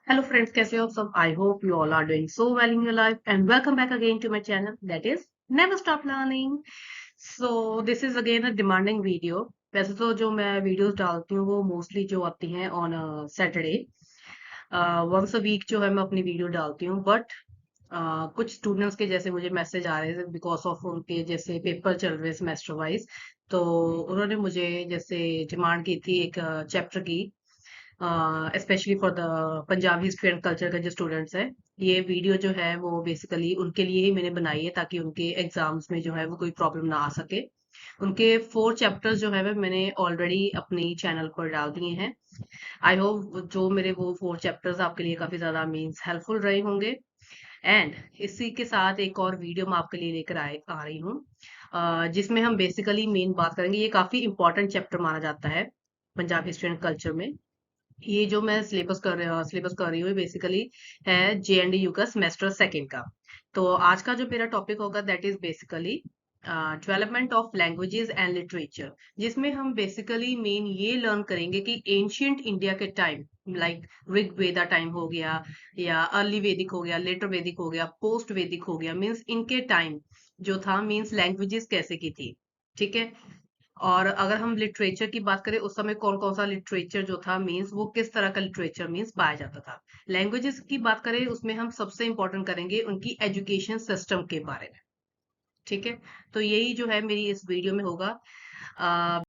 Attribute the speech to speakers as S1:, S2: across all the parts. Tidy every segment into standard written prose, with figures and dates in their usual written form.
S1: Hello friends, कैसे हो आप सब? I hope you all are doing so well in your life and welcome back again to my channel that is Never Stop Learning. So this is again a demanding video. वैसे तो जो मैं videos डालती हूँ वो mostly जो आती हैं on Saturday once a week जो है मैं अपनी वीडियो डालती हूँ बट कुछ स्टूडेंट्स के जैसे मुझे मैसेज आ रहे थे बिकॉज ऑफ उनके जैसे पेपर चल रहे सेमेस्टर वाइज तो उन्होंने मुझे जैसे डिमांड की थी एक चैप्टर की specially for the Punjabi history and culture का जो स्टूडेंट्स है ये वीडियो जो है वो बेसिकली उनके लिए ही मैंने बनाई है ताकि उनके एग्जाम्स में जो है वो कोई प्रॉब्लम ना आ सके उनके 4 चैप्टर्स जो है वो मैंने ऑलरेडी अपनी चैनल पर डाल दिए हैं। आई होप जो मेरे वो 4 चैप्टर्स आपके लिए काफी ज्यादा मीन्स हेल्पफुल रहे होंगे। एंड इसी के साथ एक और वीडियो मैं आपके लिए लेकर आ रही हूँ जिसमें हम बेसिकली मेन बात करेंगे। ये काफी इंपॉर्टेंट चैप्टर माना जाता है पंजाब हिस्ट्री एंड कल्चर में। ये जो मैं सिलेबस कर रही हूँ बेसिकली है JNDU का सेमेस्टर सेकंड का। तो आज का जो मेरा टॉपिक होगा that is basically development of languages and literature, जिसमें हम बेसिकली मेन ये लर्न करेंगे कि एंशियंट इंडिया के टाइम लाइक ऋग वेदा टाइम हो गया या अर्ली वैदिक हो गया, लेटर वैदिक हो गया, पोस्ट वैदिक हो गया, मीन्स इनके टाइम जो था मीन्स लैंग्वेजेस कैसे की थी। ठीक है। और अगर हम लिटरेचर की बात करें उस समय कौन कौन सा लिटरेचर जो था मीन्स वो किस तरह का लिटरेचर मीन्स पाया जाता था। लैंग्वेजेस की बात करें उसमें हम सबसे इंपॉर्टेंट करेंगे उनकी एजुकेशन सिस्टम के बारे में। ठीक है। तो यही जो है मेरी इस वीडियो में होगा।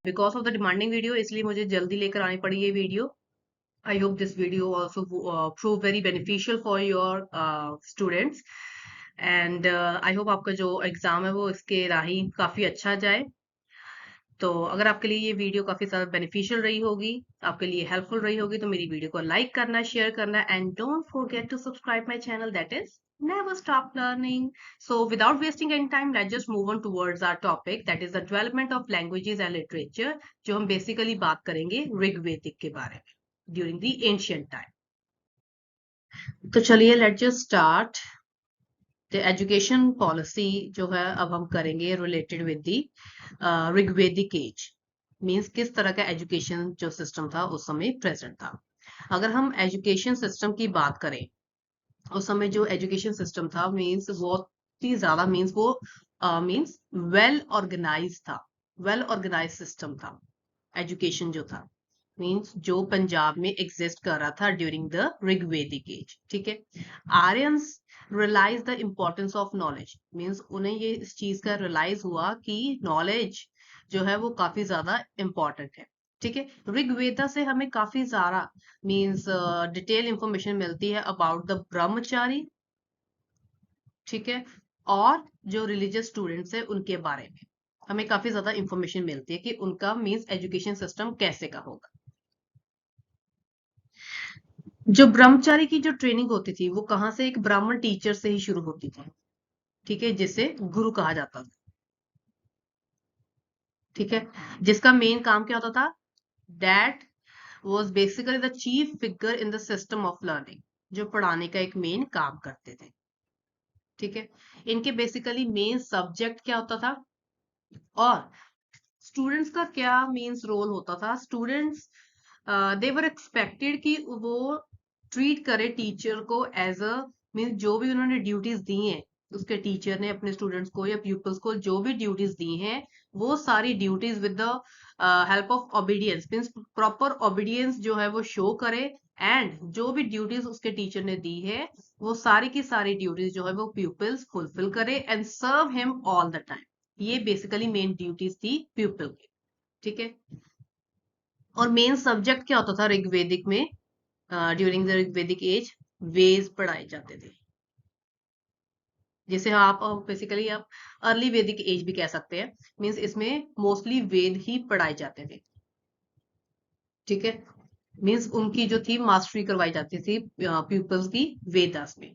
S1: Because of the demanding video इसलिए मुझे जल्दी लेकर आनी पड़ी ये video. I hope this video also prove very beneficial for your students and I hope आपका जो एग्जाम है वो इसके राही काफी अच्छा जाए। तो अगर आपके लिए ये वीडियो काफी ज्यादा बेनिफिशियल रही होगी, आपके लिए हेल्पफुल रही होगी, तो मेरी वीडियो को लाइक करना, शेयर करना and don't forget to subscribe my channel that is never stop learning. So without wasting any time let's just move on towards our topic that is the development of languages and literature, जो हम basically बात करेंगे ऋग्वेदिक के बारे में during the ancient time. तो चलिए let's just start. The education policy जो है अब हम करेंगे related with the Rigvedic age, means किस तरह का एजुकेशन जो सिस्टम था उस समय प्रेजेंट था। अगर हम एजुकेशन सिस्टम की बात करें उस समय जो एजुकेशन सिस्टम था मीन्स बहुत ही ज्यादा मीन्स वो मीन्स वेल ऑर्गेनाइज था, वेल ऑर्गेनाइज सिस्टम था एजुकेशन जो था मीन्स जो पंजाब में एग्जिस्ट कर रहा था ड्यूरिंग द ऋग्वेदिक एज। ठीक है। Aryans realise the importance of knowledge, means उन्हें ये इस चीज का रियलाइज हुआ कि नॉलेज जो है वो काफी ज्यादा इम्पोर्टेंट है। ठीक है। ऋग्वेदा से हमें काफी सारा मीन्स डिटेल इंफॉर्मेशन मिलती है अबाउट द ब्रह्मचारी। ठीक है। और जो रिलीजियस स्टूडेंट्स है उनके बारे में हमें काफी ज्यादा इंफॉर्मेशन मिलती है कि उनका मीन्स एजुकेशन सिस्टम कैसे का होगा। जो ब्रह्मचारी की जो ट्रेनिंग होती थी वो कहाँ से, एक ब्राह्मण टीचर से ही शुरू होती थी। ठीक है। जिसे गुरु कहा जाता था। ठीक है। जिसका मेन काम क्या होता था, that was basically the chief figure in the system of learning, जो पढ़ाने का एक मेन काम करते थे। ठीक है। इनके बेसिकली मेन सब्जेक्ट क्या होता था और स्टूडेंट्स का क्या मीन्स रोल होता था। स्टूडेंट्स दे वर एक्सपेक्टेड कि वो ट्रीट करे टीचर को एज अ मीन्स जो भी उन्होंने ड्यूटीज दी हैं उसके टीचर ने अपने स्टूडेंट्स को या प्यूपल्स को जो भी ड्यूटीज दी हैं वो सारी duties with the help of obedience means proper obedience जो है वो शो करे। एंड जो भी ड्यूटीज उसके टीचर ने दी है वो सारी की सारी ड्यूटीज जो है वो प्यूपल्स फुलफिल करे and serve him all the time. ये बेसिकली मेन ड्यूटीज थी प्यूपल की। ठीक है। और मेन सब्जेक्ट क्या होता था ऋग्वेदिक में, ड्यूरिंग द ऋग्वेदिक एज वेद पढ़ाए जाते थे, जिसे आप बेसिकली आप अर्ली वैदिक एज भी कह सकते हैं। मींस इसमें मोस्टली वेद ही पढ़ाए जाते थे। ठीक है। मींस उनकी जो थी मास्टरी करवाई जाती थी पीपल्स की वेदास में।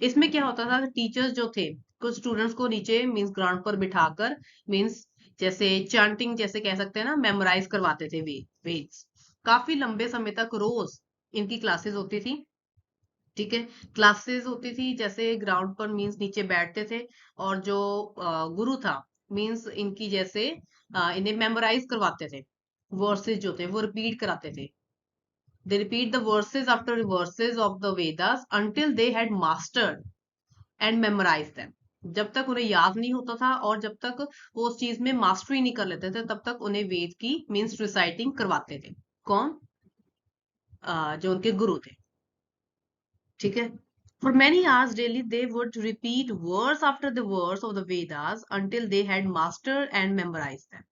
S1: इसमें क्या होता था, टीचर्स जो थे कुछ स्टूडेंट्स को नीचे मींस ग्राउंड पर बिठाकर मींस जैसे चांटिंग जैसे कह सकते हैं ना, मेमोराइज करवाते थे वेद्स। काफी लंबे समय तक रोज इनकी क्लासेस होती थी। ठीक है। क्लासेस होती थी जैसे ग्राउंड पर मींस नीचे बैठते थे और जो गुरु था मींस इनकी जैसे इन्हें मेमोराइज करवाते थे, वर्सेस जो थे वो रिपीट कराते थे। They repeat the verses after verses of the Vedas until they had mastered and memorized them. जब तक उन्हें याद नहीं होता था और जब तक वो उस चीज में मास्टरी नहीं कर लेते थे तब तक उन्हें वेद की मीन्स रिसाइटिंग करवाते थे। कौन? जो उनके गुरु थे। ठीक है। For many hours daily, they would repeat verse after the verse of the Vedas until they had mastered and memorized them.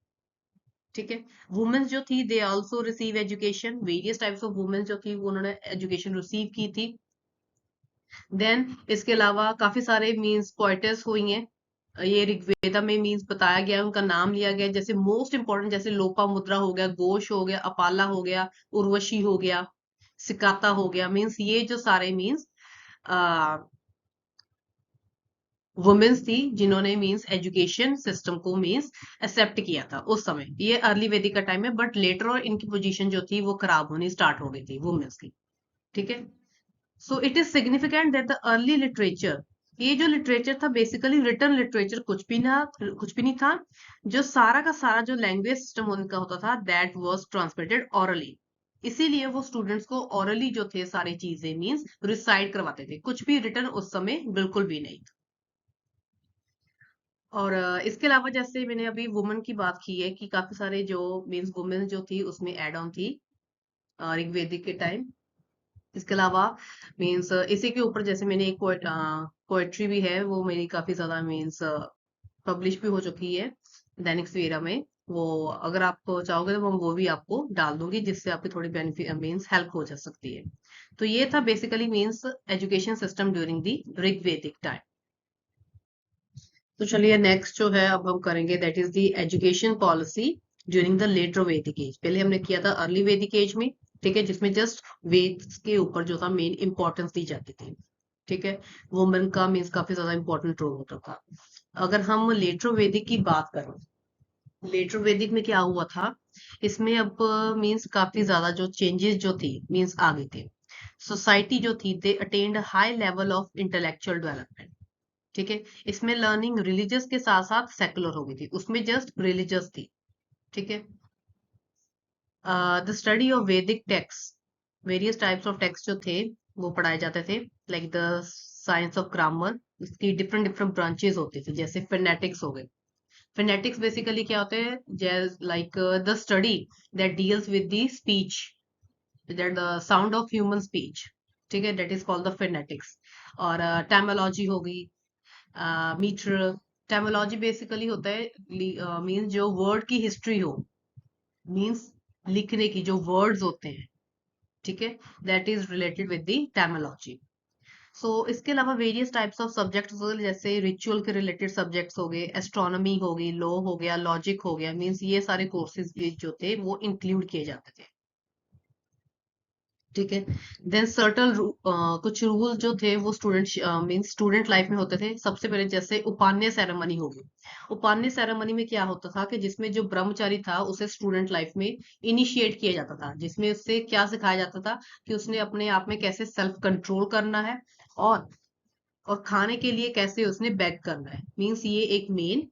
S1: ठीक है। वुमेन्स जो थी they also receive education, various types of womens जो थी वो उन्होंने एजुकेशन रिसीव की थी। देन इसके अलावा काफी सारे मीन्स पोइटेस हुई हैं, ये ऋग्वेदा में मीन्स बताया गया, उनका नाम लिया गया, जैसे मोस्ट इंपॉर्टेंट जैसे लोपा मुद्रा हो गया, घोष हो गया, अपाला हो गया, उर्वशी हो गया, सिकाता हो गया। मीन्स ये जो सारे मीन्स वुमेन्स थी जिन्होंने मीन्स एजुकेशन सिस्टम को मीन्स एक्सेप्ट किया था उस समय। ये अर्ली वैदिक का टाइम है, बट लेटर और इनकी पोजीशन जो थी वो खराब होनी स्टार्ट हो गई थी वुमेन्स की। ठीक है। So it is significant that the early literature, ये जो लिटरेचर था बेसिकली रिटन लिटरेचर कुछ भी नहीं था। जो सारा का सारा जो लैंग्वेज सिस्टम उनका होता था दैट वाज ट्रांसमिटेड ओरली। इसीलिए वो स्टूडेंट्स को ओरली जो थे सारी चीजें मींस रिसाइट करवाते थे, कुछ भी रिटन उस समय बिल्कुल भी नहीं था। और इसके अलावा जैसे मैंने अभी वुमन की बात की है कि काफी सारे जो मीन्स वुमेन जो थी उसमें एड ऑन थी ऋग्वेदिक के टाइम। इसके अलावा मीन्स इसी के ऊपर जैसे मैंने एक पोएट्री भी है, वो मेरी काफी ज्यादा मीन्स पब्लिश भी हो चुकी है दैनिक सवेरा में। वो अगर आप चाहोगे तो मैं वो भी आपको डाल दूंगी जिससे आपकी थोड़ी बेनिफिट मीन्स हेल्प हो जा सकती है। तो ये था basically means education system during the Rigvedic time. तो चलिए नेक्स्ट जो है अब हम करेंगे that is the education policy during the later Vedic age. पहले हमने किया था अर्ली वैदिक एज में, ठीक है, जिसमें जस्ट वेद के ऊपर जो था मेन इंपॉर्टेंस दी जाती थी। ठीक है। वुमेन का मीन्स काफी ज्यादा इंपॉर्टेंट रोल होता था। अगर हम लेटर वैदिक की बात करें, लेटर वैदिक में क्या हुआ था, इसमें अब मीन्स काफी ज्यादा जो चेंजेस जो थी मीन्स आ गई थी। सोसाइटी जो थी they attend high level of intellectual development. ठीक है। इसमें लर्निंग रिलीजियस के साथ साथ सेकुलर हो गई थी, उसमें जस्ट रिलीजियस थी। ठीक है। द स्टडी ऑफ वैदिक text, various types of text जो थे वो पढ़ाए जाते थे, like the science of grammar. इसकी डिफरेंट डिफरेंट ब्रांचेस होती थी, जैसे फिनेटिक्स हो गए। फिनेटिक्स बेसिकली क्या होते हैं, जैसे like the study that deals with the speech, that the sound of human speech. ठीक है, दैट इज कॉल्ड द फिनेटिक्स। और टैमोलॉजी होगी, मीटर। टैमोलॉजी बेसिकली होता है मीन्स जो वर्ड की हिस्ट्री हो, मीन्स लिखने की जो वर्ड्स होते हैं। ठीक है, that is related with the etymology. So इसके अलावा वेरियस टाइप्स ऑफ सब्जेक्ट्स हो गए, जैसे रिचुअल के रिलेटेड सब्जेक्ट्स हो गए, एस्ट्रोनॉमी हो गई, लॉ हो गया, लॉजिक हो गया। मीन्स ये सारे कोर्सेज जो थे वो इंक्लूड किए जाते थे। ठीक है। देन सर्टल कुछ रूल जो थे वो स्टूडेंट मीन्स स्टूडेंट लाइफ में होते थे। सबसे पहले जैसे उपान्य सेरेमनी होगी। उपान्य सेरेमनी में क्या होता था कि जिसमें जो ब्रह्मचारी था उसे स्टूडेंट लाइफ में इनिशिएट किया जाता था, जिसमें उससे क्या सिखाया जाता था कि उसने अपने आप में कैसे सेल्फ कंट्रोल करना है और खाने के लिए कैसे उसने बेग करना है। मीन्स ये एक मेन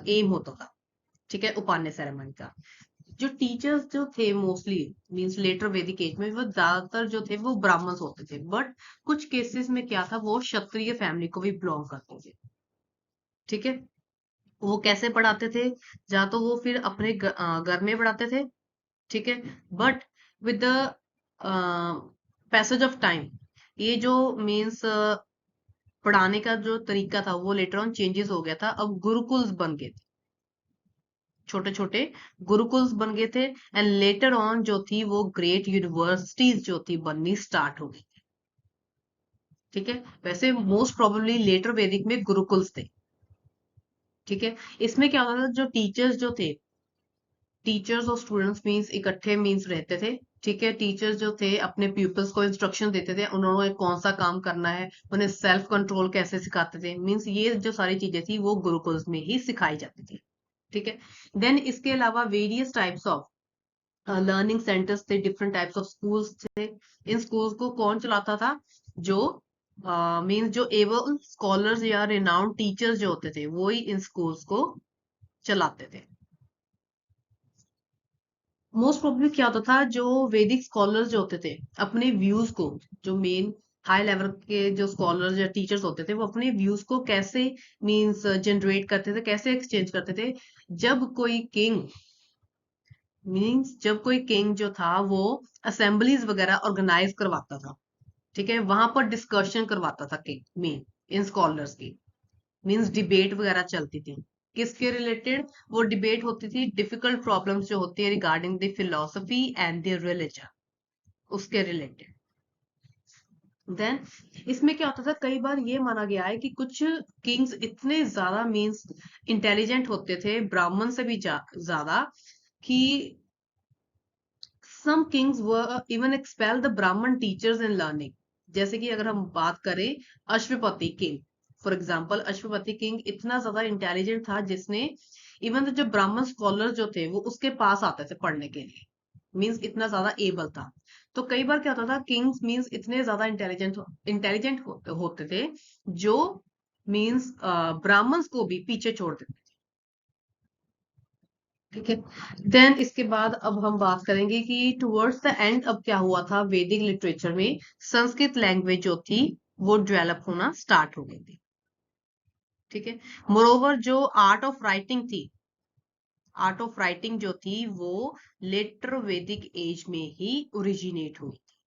S1: एम होता था। ठीक है, उपान्य सेरेमनी का। जो टीचर्स जो थे mostly means letter Vedic as में वो ज्यादातर जो थे वो ब्राह्मण्स होते थे, बट कुछ केसेस में क्या था वो क्षत्रिय फैमिली को भी बिलोंग करते थे। ठीक है। वो कैसे पढ़ाते थे, या तो वो फिर अपने घर में पढ़ाते थे। ठीक है। But with the passage of time ये जो मीन्स पढ़ाने का जो तरीका था वो लेटर ऑन चेंजेस हो गया था। अब गुरुकुल्स बन गए थे, छोटे छोटे गुरुकुल्स बन गए थे। एंड लेटर ऑन जो थी वो ग्रेट यूनिवर्सिटीज जो थी बननी स्टार्ट हो गई। ठीक है। वैसे मोस्ट प्रोबेबली लेटर वैदिक में गुरुकुल्स थे। ठीक है। इसमें क्या होता था, जो टीचर्स जो थे, टीचर्स और स्टूडेंट्स मींस इकट्ठे मींस रहते थे। ठीक है। टीचर्स जो थे अपने प्यूपल्स को इंस्ट्रक्शन देते थे, उन्होंने कौन सा काम करना है, उन्हें सेल्फ कंट्रोल कैसे सिखाते थे। मींस ये जो सारी चीजें थी वो गुरुकुल्स में ही सिखाई जाती थी। ठीक है। देन इसके अलावा various types of learning centres थे, डिफरेंट टाइप्स ऑफ स्कूल्स थे। इन स्कूल्स को कौन चलाता था, जो मींस जो एबल स्कॉलर्स या रिनाउंड टीचर्स जो होते थे वो ही इन स्कूल्स को चलाते थे। मोस्ट प्रोबेबली क्या होता था, जो वैदिक स्कॉलर्स जो होते थे अपने व्यूज को, जो मेन हाई लेवल के जो स्कॉलर्स या टीचर्स होते थे, वो अपने व्यूज को कैसे मींस जनरेट करते थे, कैसे एक्सचेंज करते थे। जब कोई किंग जब कोई किंग जो था वो असेंबलीज वगैरह ऑर्गेनाइज करवाता था, ठीक है, वहां पर डिस्कशन करवाता था किंग मेन इन स्कॉलर्स की, मींस डिबेट वगैरह चलती थी। किसके रिलेटेड वो डिबेट होती थी? डिफिकल्ट प्रॉब्लम्स जो होती है regarding the philosophy and the religion, उसके रिलेटेड। देन इसमें क्या होता था, कई बार ये माना गया है कि कुछ किंग्स इतने ज्यादा मींस इंटेलिजेंट होते थे, ब्राह्मण से भी ज्यादा, कि some kings were even expel the Brahmin teachers in learning। जैसे कि अगर हम बात करें Ashwapati king, for example Ashwapati king इतना ज्यादा इंटेलिजेंट था, जिसने इवन जो ब्राह्मण स्कॉलर जो थे वो उसके पास आते थे पढ़ने के लिए, मींस इतना ज्यादा एबल था। तो कई बार क्या होता था, किंग्स मींस इतने ज्यादा इंटेलिजेंट होते थे, जो मींस ब्राह्मण्स को भी पीछे छोड़ देते। ठीक है। देन इसके बाद अब हम बात करेंगे कि टुवर्ड्स द एंड अब क्या हुआ था, वैदिक लिटरेचर में संस्कृत लैंग्वेज जो थी वो डेवलप होना स्टार्ट हो गई थी। ठीक है। मोरोवर जो आर्ट ऑफ राइटिंग थी, आर्ट ऑफ राइटिंग जो थी वो लेटर वैदिक एज में ही ओरिजिनेट हुई थी।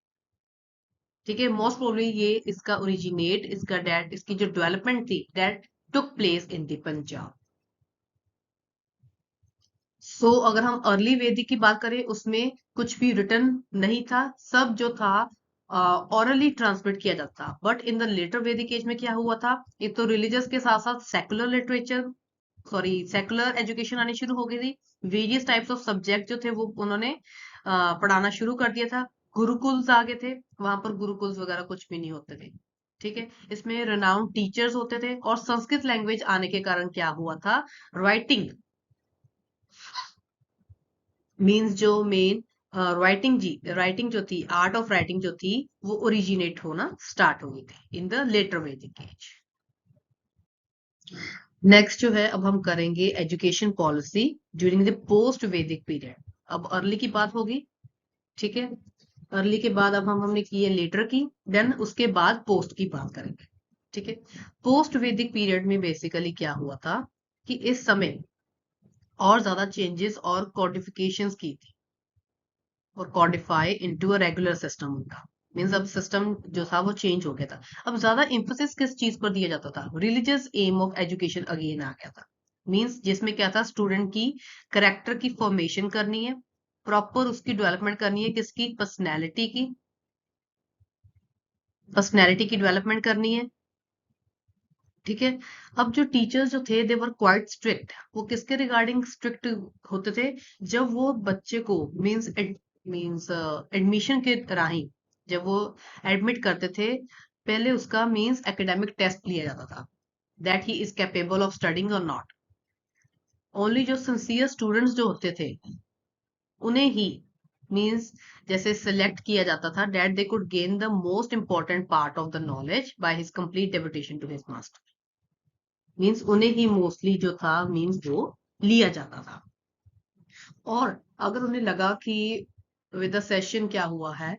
S1: ठीक है। मोस्ट प्रोबेबली ये इसका ओरिजिनेट, इसका डेट, इसकी जो डेवलपमेंट थी that took place in the Punjab. अगर हम अर्ली वैदिक की बात करें, उसमें कुछ भी रिटर्न नहीं था, सब जो था ऑरली ट्रांसमिट किया जाता था। But in the later Vedic as में क्या हुआ था, एक तो रिलीजियस के साथ साथ secular literature, sorry secular education आनी शुरू हो गई थी। वेरियस टाइप्स ऑफ सब्जेक्ट जो थे वो उन्होंने पढ़ाना शुरू कर दिया था। गुरुकुल्स आ गए थे, वहां पर गुरुकुल्स वगैरह कुछ भी नहीं होते थे। ठीक है। इसमें रिनाउंड टीचर्स होते थे, और संस्कृत लैंग्वेज आने के कारण क्या हुआ था, राइटिंग मीन्स जो मेन राइटिंग जो थी, आर्ट ऑफ राइटिंग जो थी, वो ओरिजिनेट होना स्टार्ट हो गई थी in the later Vedic as. Next जो है, अब हम करेंगे education policy during the post Vedic period. अब अर्ली की बात होगी। ठीक है। अर्ली के बाद अब हमने की है लेटर की, देन उसके बाद पोस्ट की बात करेंगे। ठीक है। पोस्ट वैदिक पीरियड में बेसिकली क्या हुआ था कि इस समय और ज्यादा चेंजेस और कॉडिफिकेशंस की थी, और कॉडिफाई इनटू अ रेगुलर सिस्टम उनका, मींस अब सिस्टम जो था वो चेंज हो गया था। अब ज्यादा इंफोसिस किस चीज पर दिया जाता था, religious aim of education again आ गया था। मींस जिसमें क्या था, स्टूडेंट की करेक्टर की फॉर्मेशन करनी है, प्रॉपर उसकी डेवलपमेंट करनी है, किसकी, पर्सनैलिटी की डेवलपमेंट करनी है। ठीक है। अब जो टीचर्स जो थे दे वर क्वाइट स्ट्रिक्ट, वो किसके रिगार्डिंग स्ट्रिक्ट होते थे, जब वो बच्चे को मींस एडमिशन के राही जब वो एडमिट करते थे, पहले उसका मींस एकेडमिक टेस्ट लिया जाता था, that he is capable of studying और नॉट। ओनली जो सिंसियर स्टूडेंट्स जो होते थे उन्हें ही मींस जैसे सिलेक्ट किया जाता था, that they could gain the most important part of the knowledge by his complete devotion to his master. Means उन्हें ही मोस्टली जो था मींस वो लिया जाता था। और अगर उन्हें लगा कि विद द सेशन क्या हुआ है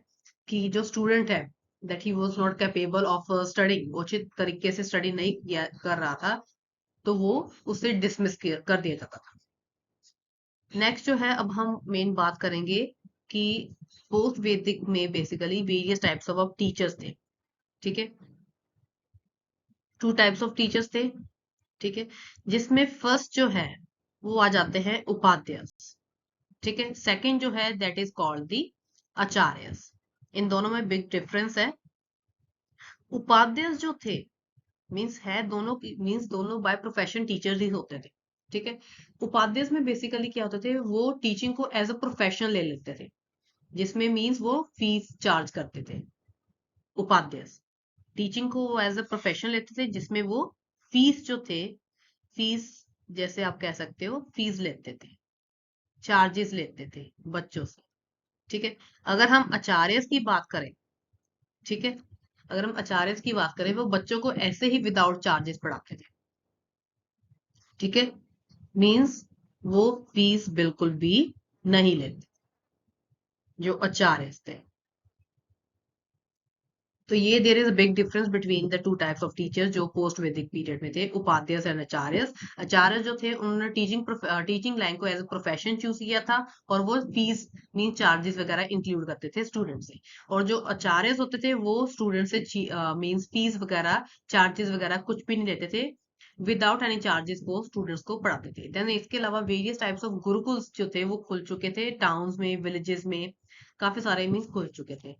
S1: कि जो स्टूडेंट है that he was not capable of studying, उचित तरीके से स्टडी नहीं किया कर रहा था, तो वो उसे डिसमिस कर दिया जाता था। नेक्स्ट जो है, अब हम मेन बात करेंगे कि पोस्ट वैदिक में basically various types of teachers थे। ठीक है। टू टाइप्स ऑफ टीचर्स थे। ठीक है। जिसमें फर्स्ट जो है वो आ जाते हैं उपाध्याय। ठीक है। सेकंड जो है that is called the acharyas. इन दोनों में बिग डिफरेंस है। उपाध्याय जो थे मींस है दोनों की, मींस दोनों बाय प्रोफेशन टीचर्स ही होते थे। ठीक है। उपाध्याय में बेसिकली क्या होते थे, वो टीचिंग को एज अ प्रोफेशन ले लेते थे, जिसमें मींस वो फीस चार्ज करते थे। उपाध्याय टीचिंग को वो एज अ प्रोफेशन लेते थे, जिसमें वो फीस जो थे, फीस जैसे आप कह सकते हो फीस लेते थे, चार्जेस लेते थे बच्चों से। ठीक है। अगर हम आचार्य की बात करें, ठीक है, अगर हम आचार्य की बात करें, वो बच्चों को ऐसे ही विदाउट चार्जेस पढ़ाते थे। ठीक है। मींस वो फीस बिल्कुल भी नहीं लेते। जो आचार्य थे। तो ये there is a big difference between the two types of teachers जो पोस्ट वैदिक पीरियड में थे, उपाध्याय एंड आचार्य। आचार्य जो थे उन्होंने टीचिंग लाइन को एज अ प्रोफेशन चूज किया था, और वो फीस मीन चार्जेस वगैरह इंक्लूड करते थे स्टूडेंट से। और जो आचार्य होते थे वो स्टूडेंट से मीन्स फीस वगैरह चार्जेस वगैरह कुछ भी नहीं लेते थे, विदाउट एनी चार्जेस वो स्टूडेंट्स को पढ़ाते थे। देन इसके अलावा वेरियस टाइप्स ऑफ गुरुकुल्स जो थे वो खुल चुके थे टाउन्स में, विलेजेस में, काफी सारे मीन्स खुल चुके थे।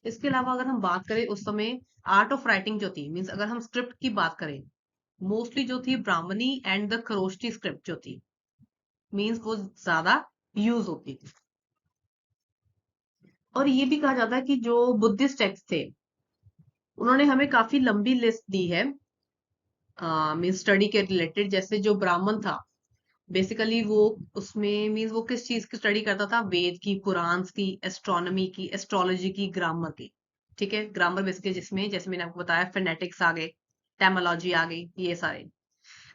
S1: इसके अलावा अगर हम बात करें उस समय आर्ट ऑफ राइटिंग जो थी, मीन्स अगर हम स्क्रिप्ट की बात करें, मोस्टली जो थी ब्राह्मणी एंड द खरोष्टी स्क्रिप्ट जो थी, मीन्स वो ज्यादा यूज होती थी। और ये भी कहा जाता है कि जो बुद्धिस्ट टेक्स्ट थे उन्होंने हमें काफी लंबी लिस्ट दी है मीन्स स्टडी के रिलेटेड। जैसे जो ब्राह्मण था बेसिकली वो उसमें मीन्स वो किस चीज की स्टडी करता था, वेद की, पुराण की, एस्ट्रोनॉमी की, एस्ट्रोलॉजी की, ग्रामर की। ठीक है, ग्रामर बेसिकली जिसमें जैसे मैंने आपको बताया फिनेटिक्स आ गए, टेमोलॉजी आ गई, ये सारे।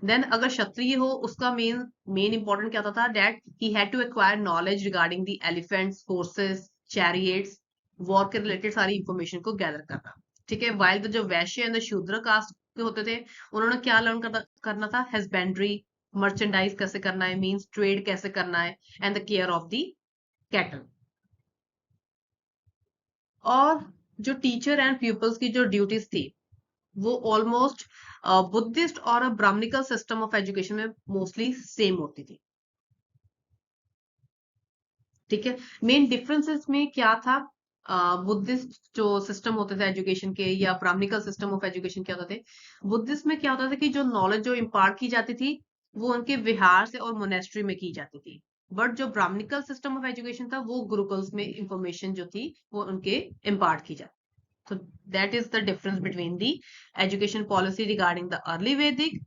S1: देन अगर क्षत्रिय हो उसका मेन मेन इंपॉर्टेंट क्या होता था, that he had to acquire knowledge regarding the elephants, horses, chariots, war के रिलेटेड सारी इंफॉर्मेशन को गैदर करना। ठीक है, वाइल द जो वैश्य एंड द शूद्र कास्ट के होते थे उन्होंने क्या लर्न करना था, हस्बेंड्री, मर्चेंडाइज कैसे करना है, मींस ट्रेड कैसे करना है, and the care of the cattle. और जो टीचर एंड पीपल्स की जो ड्यूटीज थी वो ऑलमोस्ट बुद्धिस्ट और ब्राह्मणिकल सिस्टम ऑफ एजुकेशन में मोस्टली सेम होती थी। ठीक है, मेन डिफरेंसेस में क्या था, बुद्धिस्ट जो सिस्टम होते थे एजुकेशन के या ब्राह्मणिकल सिस्टम ऑफ एजुकेशन क्या होते थे, बुद्धिस्ट में क्या होता था कि जो नॉलेज जो इम्पार्ट की जाती थी वो उनके विहार से और मोनेस्ट्री में की जाती थी। बट जो ब्राह्मणिकल सिस्टम ऑफ एजुकेशन था वो गुरुकुल्स में इंफॉर्मेशन जो थी वो उनके इम्पार्ट की जाती। So that is the difference between the education policy regarding the early Vedic,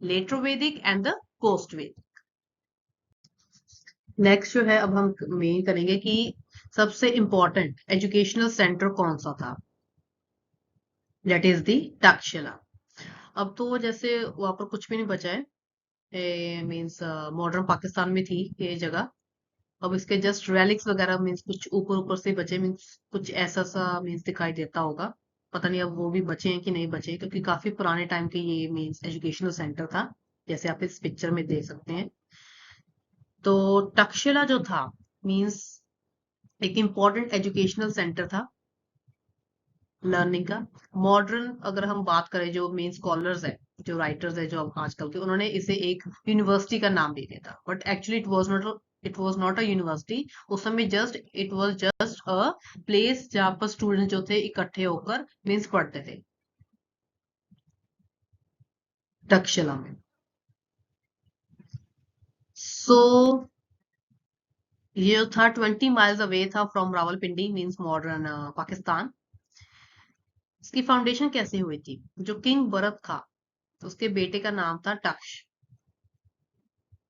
S1: later Vedic and the post Vedic. Next जो है अब हम मेन करेंगे कि सबसे इंपॉर्टेंट एजुकेशनल सेंटर कौन सा था, दैट इज द तक्षशिला। अब तो जैसे वहां पर कुछ भी नहीं बचा है, मीन्स मॉडर्न पाकिस्तान में थी ये जगह। अब इसके जस्ट रेलिक्स वगैरह मीन्स कुछ ऊपर ऊपर से बचे, मीन्स कुछ ऐसा सा मीन्स दिखाई देता होगा। पता नहीं अब वो भी बचे हैं कि नहीं बचे, क्योंकि काफी पुराने टाइम के ये मीन्स एजुकेशनल सेंटर था, जैसे आप इस पिक्चर में देख सकते हैं। तो तक्षशिला जो था मीन्स एक इम्पॉर्टेंट एजुकेशनल सेंटर था लर्निंग का। मॉडर्न अगर हम बात करें जो मेन स्कॉलर्स है, जो राइटर्स है जो आजकल के, उन्होंने इसे एक यूनिवर्सिटी का नाम दे दिया था, but actually it was not a university. उस समय just it was just a place जहाँ पर स्टूडेंट जो थे इकट्ठे होकर मीन्स पढ़ते थे तक्षशिला में। सो ये जो था 20 माइल्स अवे था from Rawalpindi means modern Pakistan. इसकी फाउंडेशन कैसे हुई थी, जो किंग भरत था उसके बेटे का नाम था तक्ष।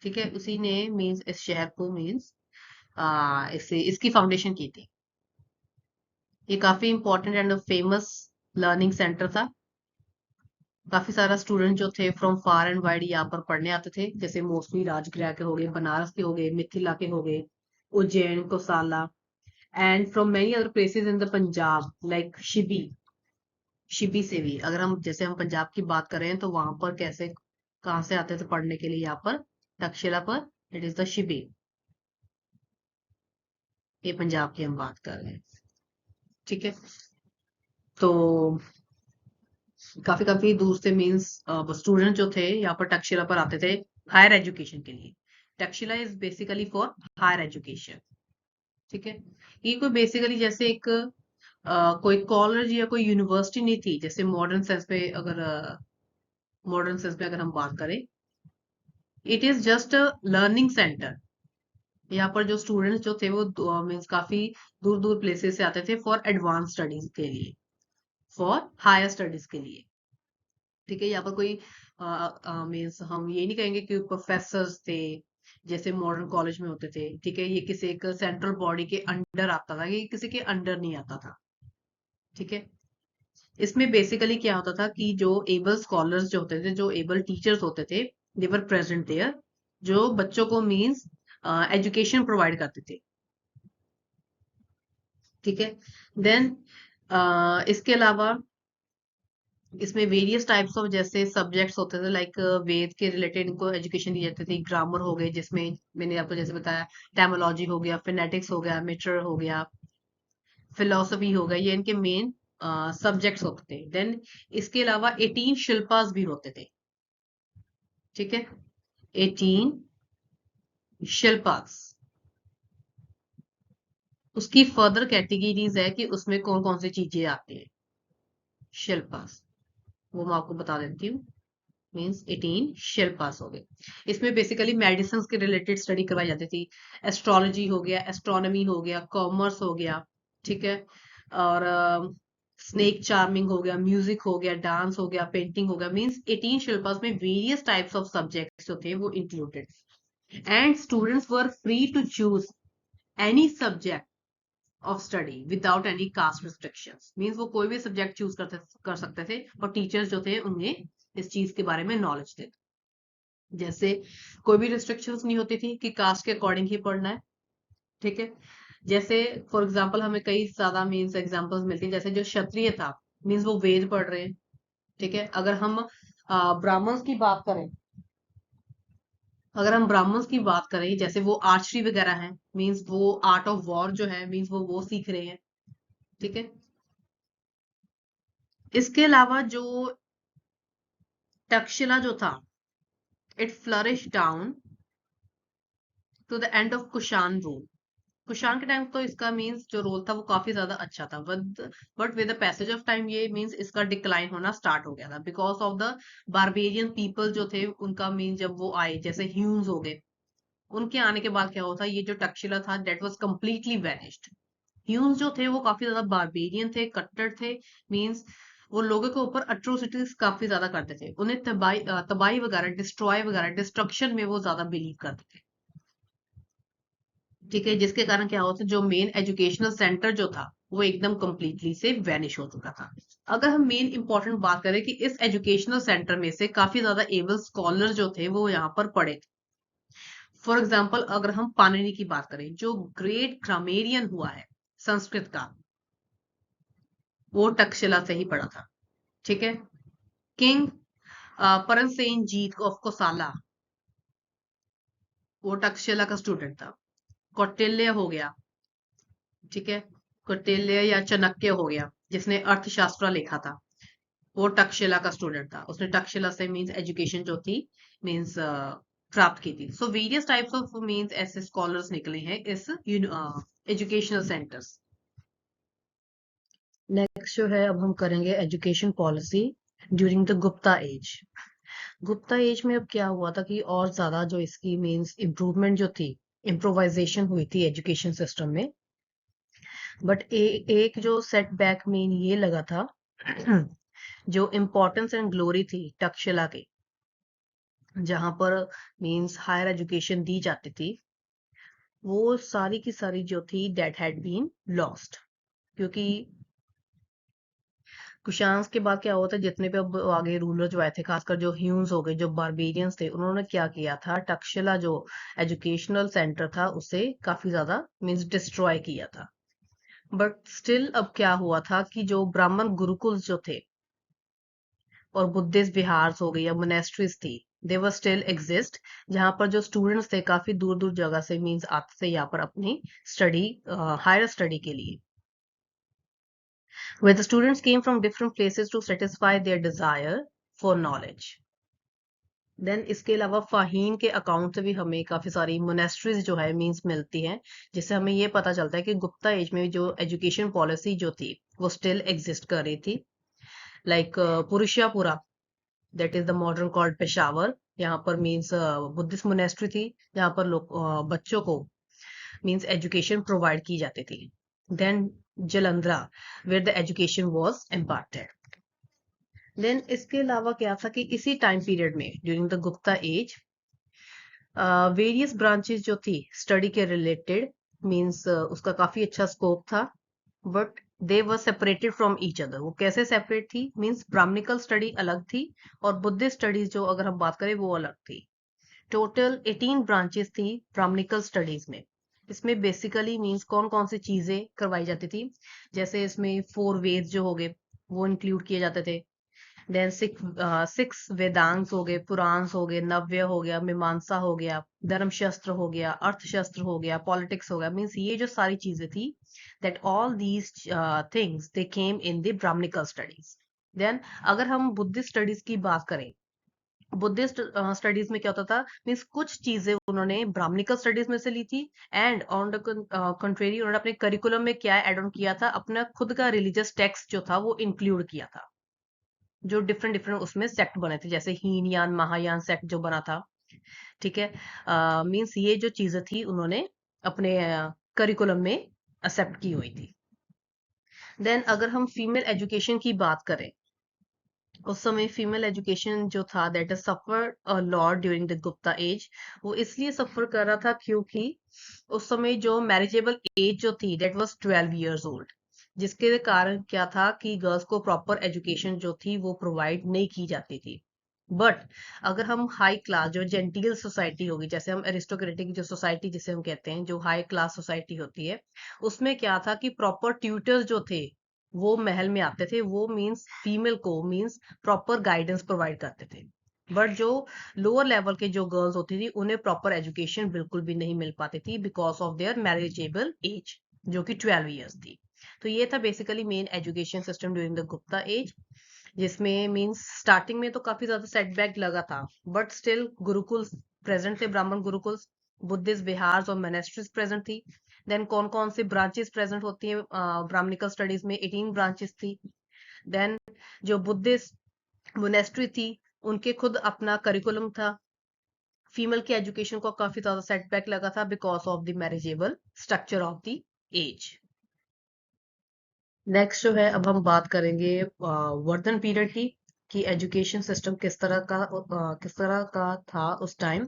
S1: ठीक है, उसी ने मीन्स इस शहर को मीन्स इसे इसकी फाउंडेशन की थी। ये काफी important and famous learning centre था। काफी सारा स्टूडेंट जो थे फ्रॉम फार एंड वाइड यहाँ पर पढ़ने आते थे, जैसे मोस्टली राजगृह के हो गए, बनारस के हो गए, मिथिला के हो गए, Ujjain, Kosala, and from many other places in the Punjab like Shibi. Shibi से भी अगर हम जैसे हम पंजाब की बात करें तो वहां पर कैसे कहाँ से आते थे पढ़ने के लिए यहाँ पर तक्षशिला पर, इट इज द शिबी। ये पंजाब की हम बात कर रहे हैं। ठीक है, तो काफी काफी दूर से मीन्स स्टूडेंट जो थे यहाँ पर तक्षशिला पर आते थे हायर एजुकेशन के लिए। Takshashila is basically for higher education. ठीक है, ये कोई बेसिकली जैसे एक कोई कॉलेज या कोई यूनिवर्सिटी नहीं थी, जैसे मॉडर्न सेंस में अगर हम बात करें, it is just a learning centre. यहाँ पर जो स्टूडेंट्स जो थे वो मीन्स काफी दूर दूर प्लेसेस से आते थे फॉर एडवांस स्टडीज के लिए, फॉर हायर स्टडीज के लिए। ठीक है, यहाँ पर कोई मीन्स हम ये नहीं कहेंगे कि प्रोफेसर थे जैसे मॉडर्न कॉलेज में होते थे। ठीक है, ये किसी एक सेंट्रल बॉडी के अंडर आता था, ये किसी के अंडर नहीं आता था। ठीक है, इसमें बेसिकली क्या होता था कि जो एबल स्कॉलर्स जो होते थे, जो एबल टीचर्स होते थे, देवर प्रेजेंट देयर, जो बच्चों को मीन्स एजुकेशन प्रोवाइड करते थे। ठीक है। देन इसके अलावा इसमें वेरियस टाइप्स ऑफ जैसे सब्जेक्ट्स होते थे, लाइक वेद के रिलेटेड इनको एजुकेशन दी जाती थी। ग्रामर हो गए, जिसमें मैंने आपको जैसे बताया, टेमोलॉजी हो गया, फिनेटिक्स हो गया, मीटर हो गया, फिलोसफी हो गया, ये इनके मेन सब्जेक्ट्स होते थे। देन इसके अलावा 18 शिल्पास भी होते थे। ठीक है, 18 शिल्पास। उसकी फर्दर कैटेगरीज है कि उसमें कौन कौन सी चीजें आती है शिल्पास, वो मैं आपको बता देती हूँ। मीन्स 18 शिल्पास हो गए। इसमें बेसिकली मेडिसिन के रिलेटेड स्टडी करवाई जाती थी। एस्ट्रोलॉजी हो गया, एस्ट्रोनॉमी हो गया, कॉमर्स हो गया, ठीक है, और स्नेक चार्मिंग हो गया, म्यूजिक हो गया, डांस हो गया, पेंटिंग हो गया। मीन्स 18 शिल्पास में वेरियस टाइप्स ऑफ सब्जेक्ट्स जो थे वो included, and students were free to choose any subject of study without any caste restrictions. Means वो कोई भी सब्जेक्ट चूज कर सकते थे, और टीचर्स जो थे उन्हें इस चीज के बारे में नॉलेज देते। जैसे कोई भी रिस्ट्रिक्शंस नहीं होती थी कि कास्ट के अकॉर्डिंग ही पढ़ना है। ठीक है, जैसे फॉर एग्जांपल हमें कई ज्यादा मीन्स एग्जांपल्स मिलती हैं, जैसे जो क्षत्रिय था मीन्स वो वेद पढ़ रहे हैं। ठीक है, ब्राह्मण्स की बात करें अगर हम ब्राह्मण्स की बात करें, जैसे वो आर्चरी वगैरह है, मीन्स वो आर्ट ऑफ वॉर जो है, मीन्स वो सीख रहे हैं। ठीक है, इसके अलावा जो तक्षशिला जो था, it flourish down to the end of Kushan rule. Kushan के टाइम तो इसका मीन्स जो रोल था वो काफी ज्यादा अच्छा था, but with the passage of time ये मीन्स इसका डिक्लाइन होना स्टार्ट हो गया था, because of the barbarian people जो थे उनका मीन्स जब वो आए, जैसे ह्यूम्स हो गए, उनके आने के बाद क्या होता, ये जो तक्षशिला था that was completely vanished. Hume's जो थे वो काफी ज्यादा बारबेरियन थे, कट्टर थे। मीन्स वो लोगों के ऊपर अट्रोसिटीज काफी ज्यादा करते थे, उन्हें तबाही वगैरह, डिस्ट्रॉय वगैरह, डिस्ट्रक्शन में वो ज्यादा बिलीव करते थे। ठीक है, जिसके कारण क्या होता, जो मेन एजुकेशनल सेंटर जो था वो एकदम कंप्लीटली से वैनिश हो चुका था। अगर हम मेन इंपॉर्टेंट बात करें कि इस एजुकेशनल सेंटर में से काफी ज्यादा एबल स्कॉलर जो थे वो यहाँ पर पढ़े थे। फॉर एग्जाम्पल अगर हम पाणिनि की बात करें, जो ग्रेट ग्रामेरियन हुआ है संस्कृत का, वो तक्षशिला से ही पढ़ा था। ठीक है, किंग परनसेन जीत ऑफ कोसाला, वो तक्षशिला का स्टूडेंट था। कौटिल्य हो गया, ठीक है, कौटिल्य या चाणक्य हो गया जिसने अर्थशास्त्र लिखा था, वो तक्षशिला का स्टूडेंट था। उसने तक्षशिला से मींस एजुकेशन जो थी मींस प्राप्त की थी। So various types of means ऐसे स्कॉलर्स निकले हैं इस एजुकेशनल सेंटर्स। नेक्स्ट जो है, अब हम करेंगे education policy during the Gupta age. Gupta age में अब क्या हुआ था कि और ज्यादा जो इसकी मींस इम्प्रूवमेंट जो थी, इम्प्रोवाइजेशन हुई थी एजुकेशन सिस्टम में। बट एक जो सेटबैक मेन ये लगा था जो इम्पोर्टेंस एंड ग्लोरी थी तक्षशिला की, जहां पर मींस हायर एजुकेशन दी जाती थी, वो सारी की सारी जो थी डेट हैड बीन लॉस्ट। क्योंकि कुशांस के बाद क्या होता है, जितने भी अब आगे रूलर जो आए थे, खासकर जो ह्यूम्स हो गए, जो बारबेरियंस थे, उन्होंने क्या किया था, तक्षशिला जो एजुकेशनल सेंटर था उसे काफी ज्यादा मींस डिस्ट्रॉय किया था। बट स्टिल अब क्या हुआ था कि जो ब्राह्मण गुरुकुल जो थे और बुद्धिस्ट विहार हो गई या मोनेस्ट्रीज थी, दे वर स्टिल एग्जिस्ट, जहां पर जो स्टूडेंट्स थे काफी दूर दूर जगह से मींस आते थे यहाँ पर अपनी स्टडी, हायर स्टडी के लिए, where the students came from different places to satisfy their desire for knowledge. Then इसके अलावा फाहीन के अकाउंट से भी हमें काफी सारी मोनेस्ट्रीज जो है मींस मिलती हैं, जिससे हमें ये पता चलता है कि गुप्ता एज में जो एजुकेशन पॉलिसी जो थी वो स्टिल एग्जिस्ट कर रही थी। Like Purushapura, that is the modern called Peshawar, यहाँ पर मींस बुद्धिस्ट मोनेस्ट्री थी, जहाँ पर लोग बच्चों को मींस एजुकेशन प्रोवाइड की जाती थी। Then Jalandhara, where the education was imparted. Then इसके अलावा क्या था कि इसी टाइम पीरियड में during the Gupta age, various branches जो थी स्टडी के रिलेटेड, मींस उसका काफी अच्छा स्कोप था, but they were separated from each other. वो कैसे सेपरेट थी, मींस ब्राह्मणिकल स्टडी अलग थी और बुद्धिस्ट स्टडीज जो अगर हम बात करें वो अलग थी। टोटल 18 ब्रांचेस थी ब्राह्मणिकल स्टडीज में, इसमें बेसिकली मीन्स कौन कौन सी चीजें करवाई जाती थी, जैसे इसमें 4 वेद जो हो गए वो इंक्लूड किए जाते थे। देन सिक्स वेदांग्स हो गए, पुराण्स हो गए, नव्य हो गया, मीमांसा हो गया, धर्मशास्त्र हो गया, अर्थशास्त्र हो गया, पॉलिटिक्स हो गया। मीन्स ये जो सारी चीजें थी, that all these things they came in the Brahmanical studies. Then अगर हम बुद्धिस्ट स्टडीज की बात करें, बुद्धिस्ट स्टडीज में क्या होता था, मीन्स कुछ चीजें उन्होंने ब्राह्मणिकल स्टडीज में से ली थी, एंड ऑन द कंट्रेरी उन्होंने अपने करिकुलम में क्या एड ऑन किया था, अपना खुद का रिलीजियस टेक्स्ट जो था वो इंक्लूड किया था। जो डिफरेंट डिफरेंट उसमें सेक्ट बने थे, जैसे हीनयान महायान सेक्ट जो बना था। ठीक है, मीन्स ये जो चीजें थी उन्होंने अपने करिकुलम में एक्सेप्ट की हुई थी। देन अगर हम फीमेल एजुकेशन की बात करें, उस समय फीमेल एजुकेशन जो था that is suffer a lot during the Gupta age. वो इसलिए सफर कर रहा था क्योंकि उस समय जो मैरिजेबल एज जो थी दैट वाज 12 इयर्स ओल्ड, जिसके कारण क्या था कि गर्ल्स को प्रॉपर एजुकेशन जो थी वो प्रोवाइड नहीं की जाती थी। बट अगर हम हाई क्लास जो जेंटिल सोसाइटी होगी, जैसे हम एरिस्टोक्रेटिक जो सोसाइटी जिसे हम कहते हैं, जो हाई क्लास सोसाइटी होती है, उसमें क्या था कि प्रॉपर ट्यूटर्स जो थे वो महल में आते थे। वो मीन्स फीमेल को मीन्स प्रॉपर गाइडेंस प्रोवाइड करते थे। बट जो लोअर लेवल के जो गर्ल्स होती थी उन्हें प्रॉपर एजुकेशन बिल्कुल भी नहीं मिल पाती थी because of their marriageable age जो कि 12 इयर्स थी। तो ये था basically main education system during the Gupta age, जिसमें मीन्स स्टार्टिंग में तो काफी ज्यादा सेटबैक लगा था, बट स्टिल गुरुकुल प्रेजेंट थे, ब्राह्मण गुरुकुल, बुद्धिस्ट बिहार और मोनेस्ट्रीज प्रेजेंट थी। देन कौन कौन सी ब्रांचेस प्रेजेंट होती है ब्राह्मणिकल स्टडीज में, 18 ब्रांचेस थी। देन जो बुद्धिस्ट मोनेस्ट्री थी उनके खुद अपना करिकुलम था। फीमेल की एजुकेशन को काफी ज्यादा सेटबैक लगा था because of the marriageable structure of the age. Next जो है, अब हम बात करेंगे वर्धन पीरियड की, कि एजुकेशन सिस्टम किस तरह का था उस टाइम।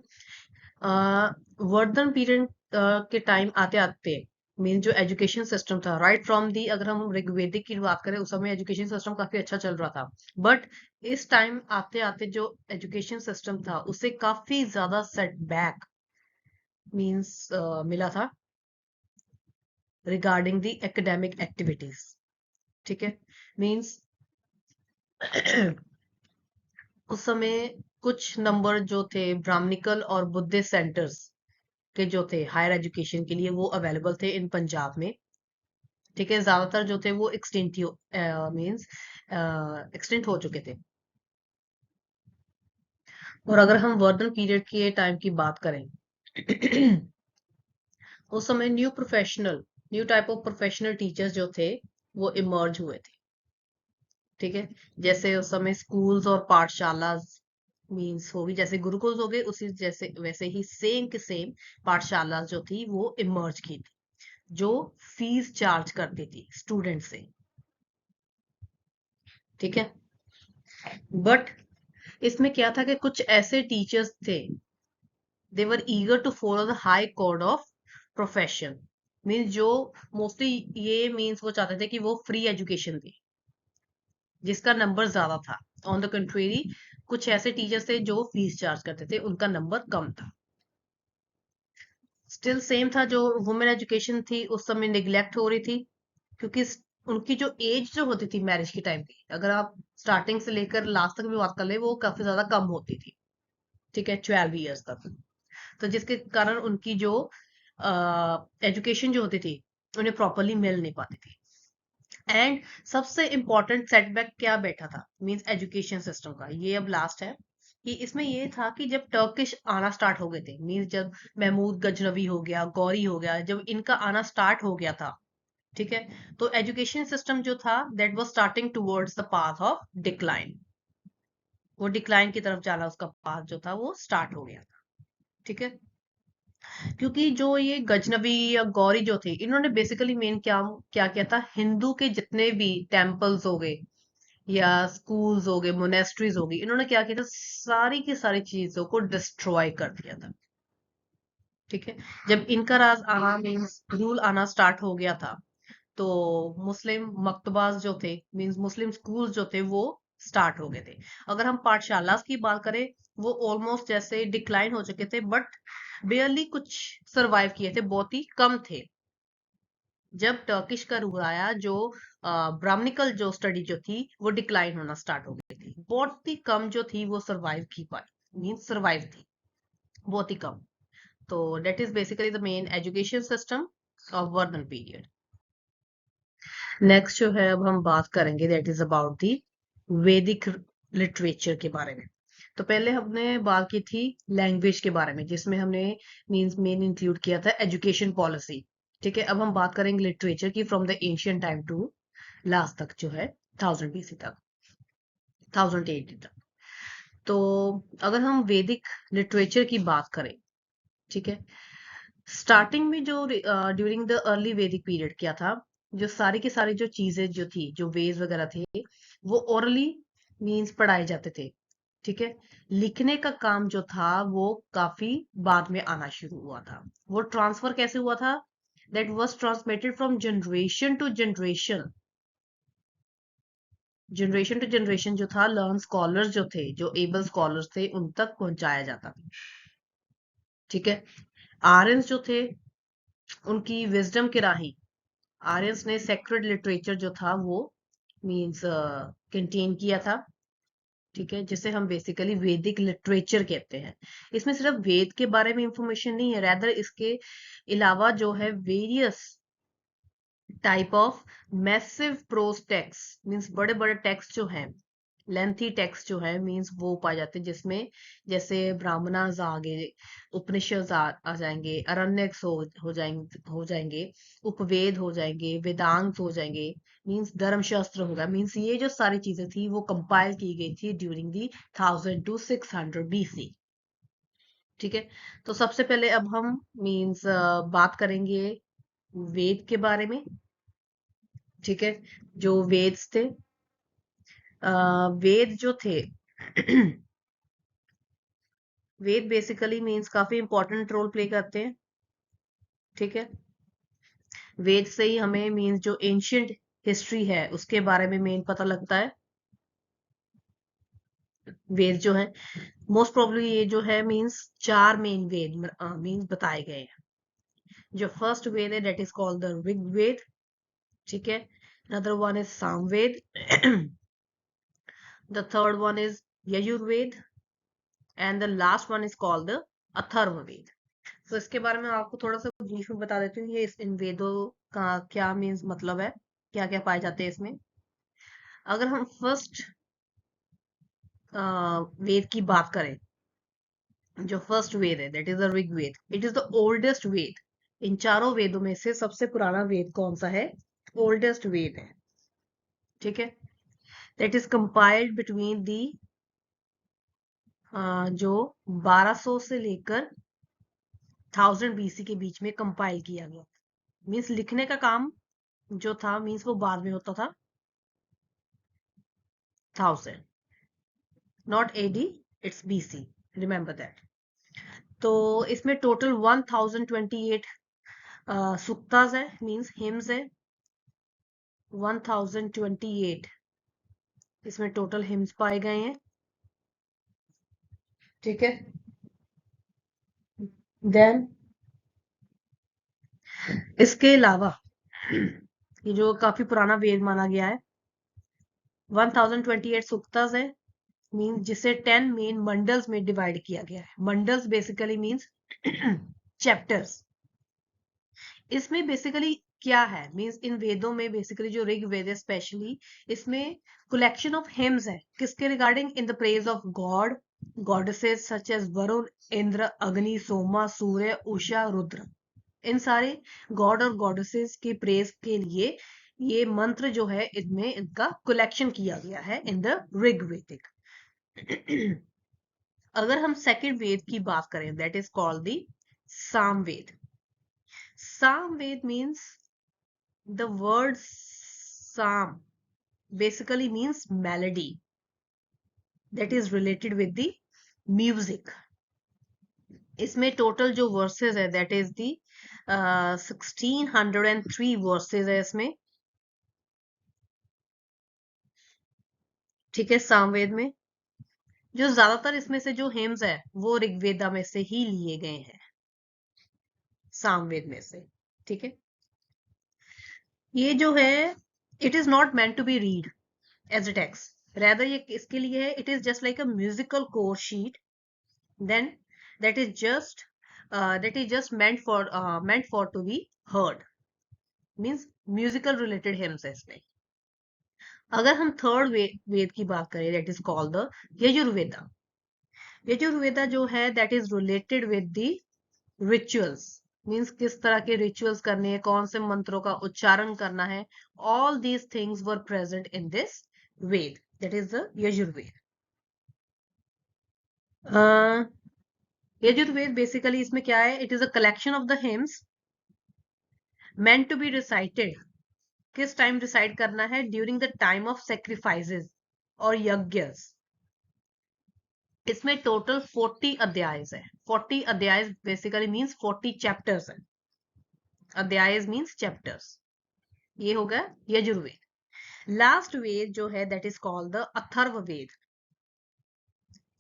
S1: वर्धन पीरियड के टाइम आते आते मीन जो एजुकेशन सिस्टम था राइट फ्रॉम दी, अगर हम ऋग्वेदिक की बात करें उस समय एजुकेशन सिस्टम काफी अच्छा चल रहा था। बट इस टाइम आते आते जो एजुकेशन सिस्टम था उसे काफी ज्यादा सेटबैक मीन्स मिला था रिगार्डिंग दी एकेडमिक एक्टिविटीज। ठीक है, मीन्स उस समय कुछ नंबर जो थे ब्राह्मणिकल और बुद्धिस्ट सेंटर्स के जो थे हायर एजुकेशन के लिए वो अवेलेबल थे इन पंजाब में। ठीक है, ज्यादातर जो थे वो एक्सटिंक्ट मींस एक्सटिंक्ट हो चुके थे। और अगर हम वर्धन पीरियड के टाइम की बात करें उस समय new type of professional teachers जो थे वो इमर्ज हुए थे। ठीक है, जैसे उस समय स्कूल्स और पाठशाला मीन्स होगी, जैसे गुरुकुल हो गए उसी जैसे वैसे ही सेम के सेम पाठशाला जो थी वो इमर्ज की थी, जो फीस चार्ज करती थी स्टूडेंट से। ठीक है, बट इसमें क्या था कि कुछ ऐसे टीचर्स थे they were eager to follow the high code of profession, means जो मोस्टली ये मीन्स वो चाहते थे कि वो फ्री एजुकेशन दे जिसका नंबर ज्यादा था। ऑन द कंट्रेरी कुछ ऐसे टीचर्स थे जो फीस चार्ज करते थे, उनका नंबर कम था। स्टिल सेम था, जो वुमेन एजुकेशन थी उस समय निग्लेक्ट हो रही थी, क्योंकि उनकी जो एज जो होती थी मैरिज के टाइम की, अगर आप स्टार्टिंग से लेकर लास्ट तक भी बात कर ले, वो काफी ज्यादा कम होती थी। ठीक है, 12 इयर्स तक। तो जिसके कारण उनकी जो एजुकेशन जो होती थी उन्हें प्रॉपरली मिल नहीं पाती थी। एंड सबसे इम्पोर्टेंट सेटबैक क्या बैठा था मींस एजुकेशन सिस्टम का, ये अब लास्ट है, कि इसमें ये था कि जब टर्किश आना स्टार्ट हो गए थे, मींस जब महमूद गजनवी हो गया, गौरी हो गया, जब इनका आना स्टार्ट हो गया था, ठीक है, तो एजुकेशन सिस्टम जो था that was starting towards the path of decline. वो डिक्लाइन की तरफ जाना उसका पाथ जो था वो स्टार्ट हो गया था। ठीक है, क्योंकि जो ये गजनवी या गौरी जो थे इन्होंने बेसिकली मेन क्या क्या किया था, हिंदू के जितने भी टेम्पल्स हो गए या स्कूल्स हो गए, मोनेस्ट्रीज हो गई, इन्होंने क्या किया था, सारी की सारी चीजों को डिस्ट्रॉय कर दिया था। ठीक है, जब इनका राज आना मीन्स रूल आना स्टार्ट हो गया था, तो मुस्लिम मकतबास जो थे मींस मुस्लिम स्कूल्स जो थे वो स्टार्ट हो गए थे। अगर हम पाठशाला की बात करें वो ऑलमोस्ट जैसे डिक्लाइन हो चुके थे, बट बेयरली कुछ सरवाइव किए थे, बहुत ही कम थे। जब टर्किश का रूल आया, जो ब्राह्मणिकल जो स्टडी जो थी वो डिक्लाइन होना स्टार्ट हो गई थी। बहुत ही कम जो थी वो सरवाइव की पाई, मीन सरवाइव थी, बहुत ही कम। तो that is basically the main education system of Vardhan period. Next जो है अब हम बात करेंगे दैट इज अबाउट दी वैदिक लिटरेचर के बारे में। तो पहले हमने बात की थी लैंग्वेज के बारे में, जिसमें हमने मींस मेन इंक्लूड किया था एजुकेशन पॉलिसी। ठीक है, अब हम बात करेंगे लिटरेचर की from the ancient time to last तक, जो है 1000 BC तक, 1080 तक। तो अगर हम वैदिक लिटरेचर की बात करें, ठीक है, स्टार्टिंग में जो ड्यूरिंग द अर्ली वैदिक पीरियड क्या था, जो सारी की सारी जो चीजें जो थी, जो वेज वगैरह थे, वो ओरली मींस पढ़ाए जाते थे। ठीक है, लिखने का काम जो था वो काफी बाद में आना शुरू हुआ था। वो ट्रांसफर कैसे हुआ था? That was transmitted from generation to generation. Generation to generation जो था, लर्न स्कॉलर्स जो थे, जो एबल स्कॉलर्स थे, उन तक पहुंचाया जाता था। ठीक है, आर्यंस जो थे, उनकी विजडम के राही आर्यंस ने सेक्रेड लिटरेचर जो था वो मींस कंटेन किया था। ठीक है, जिसे हम बेसिकली वैदिक लिटरेचर कहते हैं। इसमें सिर्फ वेद के बारे में इंफॉर्मेशन नहीं है, रैदर इसके अलावा जो है various type of massive prose text, means बड़े बड़े टेक्स्ट जो हैं, लेंथी टेक्स्ट जो है मींस वो पाए जाते हैं, जिसमें जैसे ब्राह्मणास आ गए, उपनिषद आ जाएंगे, अरण्यक हो जाएंगे, उपवेद हो जाएंगे, वेदांत हो जाएंगे, मींस धर्मशास्त्र होगा। मींस ये जो सारी चीजें थी वो कंपाइल की गई थी ड्यूरिंग दी 1000 to 600 BC। ठीक है, तो सबसे पहले अब हम मींस बात करेंगे वेद के बारे में। ठीक है, जो वेद्स थे, वेद जो थे वेद बेसिकली मींस काफी इंपॉर्टेंट रोल प्ले करते हैं। ठीक है, वेद से ही हमें मींस जो एंशियंट हिस्ट्री है उसके बारे में मेन पता लगता है। वेद जो है मोस्ट प्रोबेबली ये जो है मींस चार मेन वेद मींस बताए गए हैं। जो फर्स्ट वेद है that is called the Rigveda. ठीक है, another one is Samaveda the third one is Yajurveda and the last one is called the Atharvaveda. तो इसके बारे में आपको थोड़ा सा ब्रीफ में बता देती हूँ, ये इन वेदों का क्या मीन्स मतलब है, क्या क्या पाए जाते हैं इसमें। अगर हम फर्स्ट वेद की बात करें, जो फर्स्ट वेद है that is the Rigveda. It is the oldest Veda. इन चारों वेदों में से सबसे पुराना वेद कौन सा है? ओल्डेस्ट वेद है। ठीक है, that is compiled between the जो 1200 से लेकर 1000 BC के बीच में कंपाइल किया गया। मीन्स लिखने का काम जो था मीन्स वो बाद में होता था, 1000, not AD, it's BC, remember that. तो इसमें टोटल 1028 सुक्तास है, मीन्स हिम्स है। 1028 इसमें टोटल हिम्स पाए गए हैं। ठीक है, देन इसके अलावा ये जो काफी पुराना वेद माना गया है, 1028 सुक्तास है, मीन्स जिसे 10 मेन मंडल्स में डिवाइड किया गया है। Mandals basically means chapters. इसमें बेसिकली क्या है मीन्स इन वेदों में बेसिकली जो ऋग वेद है स्पेशली, इसमें कलेक्शन ऑफ हिम्स है किसके regarding? In the praise of god, goddesses such as Varuna, Indra, Agni, Soma, सूर्य, उषा, रुद्र। इन सारे गॉड और गॉडेसेस के प्रेज के लिए ये मंत्र जो है इनमें इनका कलेक्शन किया गया है इन द ऋग्वेदिक। अगर हम सेकंड वेद की बात करें that is called the Samaveda. Samved means the word Sam basically means melody that is related with the music. इसमें टोटल जो वर्सेस है दैट इज दी 1603 वर्सेस है इसमें। ठीक है, सामवेद में जो ज्यादातर इसमें से जो हिम्स है वो ऋग्वेदा में से ही लिए गए हैं। सामवेद में से। ठीक है, ये जो है it is not meant to be read as a text, rather ये इसके लिए है, it is just like a musical course sheet, then that is just meant for to be heard, means musical related hymns है इसमें। अगर हम third वेद की बात करें, that is called the Yajurveda. Yajurveda जो है that is related with the rituals, means किस तरह के रिचुअल्स करने हैं, कौन से मंत्रों का उच्चारण करना है, all these things were present in this Veda, that is the Yajurveda. Yajurveda basically इसमें क्या है, it is a collection of the hymns meant to be recited, किस टाइम रिसाइड करना है, during the time of sacrifices और यज्ञस। इसमें टोटल 40 अध्याय है। 40 अध्याय बेसिकली मींस 40 चैप्टर्स है। अध्याय मींस चैप्टर्स। ये हो गया यजुर्वेद। लास्ट वेद जो है that is called the Atharvaveda.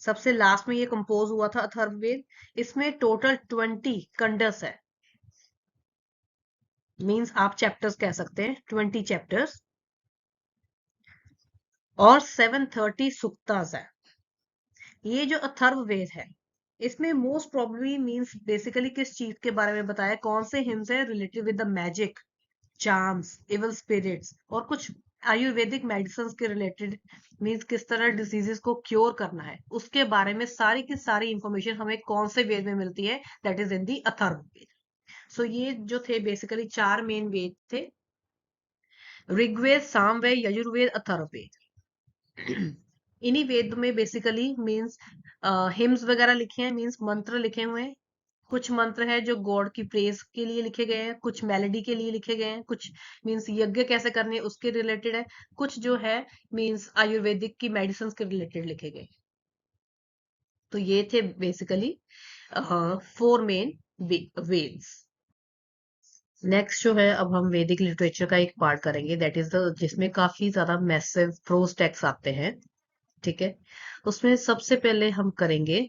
S1: सबसे लास्ट में ये कंपोज हुआ था अथर्ववेद। इसमें टोटल 20 कंडस है, मींस आप चैप्टर्स कह सकते हैं, 20 चैप्टर्स, और 730 सुक्तास है। ये जो अथर्ववेद है इसमें मोस्ट प्रोबेबली मींस बेसिकली किस चीज के बारे में बताया, कौन से हिम्स है related with the magic, charms, evil spirits, और कुछ आयुर्वेदिक मेडिसिन के रिलेटेड, मींस किस तरह डिसीजेस को क्योर करना है, उसके बारे में सारी की सारी इंफॉर्मेशन हमें कौन से वेद में मिलती है, दैट इज इन दी अथर्ववेद। सो ये जो थे बेसिकली 4 मेन वेद थे, ऋग्वेद, सामवेद, यजुर्वेद, अथर्ववेद। इन्हीं वेद में बेसिकली मींस हिम्स वगैरह लिखे हैं, मींस मंत्र लिखे हुए हैं। कुछ मंत्र है जो गॉड की प्रेज के लिए लिखे गए हैं, कुछ मेलोडी के लिए लिखे गए हैं, कुछ मींस यज्ञ कैसे करने हैं उसके रिलेटेड है, कुछ जो है मींस आयुर्वेदिक की मेडिसिन के रिलेटेड लिखे गए। तो ये थे बेसिकली 4 मेन वेद्स। नेक्स्ट जो है, अब हम वैदिक लिटरेचर का एक पार्ट करेंगे, दैट इज द जिसमें काफी ज्यादा मैसिव प्रोज टेक्स्ट आते हैं। ठीक है, उसमें सबसे पहले हम करेंगे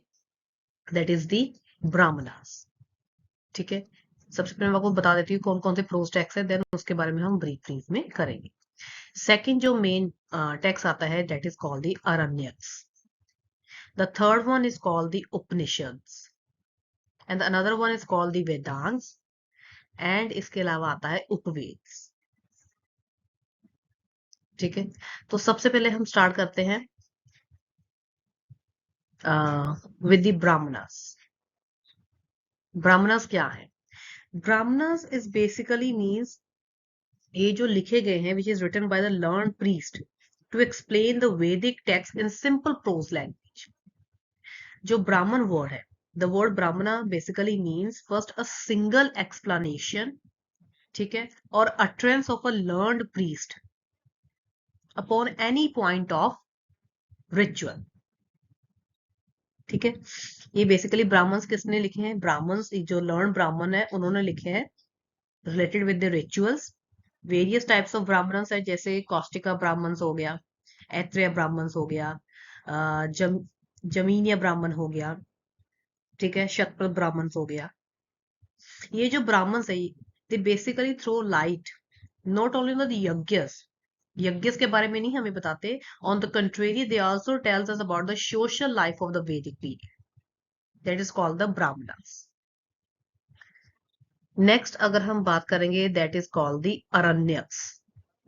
S1: दैट इज दी ब्राह्मणास। ठीक है, सबसे पहले मैं आपको बता देती हूँ कौन कौन से प्रोज टेक्स्ट है, देन उसके बारे में हम ब्रीफ में करेंगे। सेकंड जो मेन टेक्स्ट आता है that is called the Aranyakas. The third one is called the Upanishads, and another one is called the Vedangas, and इसके अलावा आता है उपवेद्स। ठीक है, तो सबसे पहले हम स्टार्ट करते हैं विद द ब्राह्मणास। ब्राह्मणास क्या है? ब्राह्मणास इज बेसिकली मीन्स ये जो लिखे गए हैं which is written by the learned priest to explain the Vedic text in simple prose language. जो ब्राह्मण वर्ड है, the word Brahmana basically means first a single explanation, ठीक है, और utterance of a learned priest upon any point of ritual. ठीक है, ये basically Brahmins किसने लिखे हैं? ब्राह्मण्स, जो लर्न ब्राह्मण है उन्होंने लिखे हैं related with the rituals. Various types of Brahmanas है, जैसे कौष्टिका ब्राह्मण्स हो गया, ऐत्रेय ब्राह्मण्स हो गया, जमीनिया ब्राह्मण हो गया, ठीक है, शतपथ ब्राह्मण्स हो गया। ये जो ब्राह्मण्स है they basically throw light not only on the yajnas, yajnas के बारे में नहीं हमें बताते, on the contrary they also tells us about the social life of the Vedic period, that is called the Brahmanas. Next अगर हम बात करेंगे that is called the Aranyakas.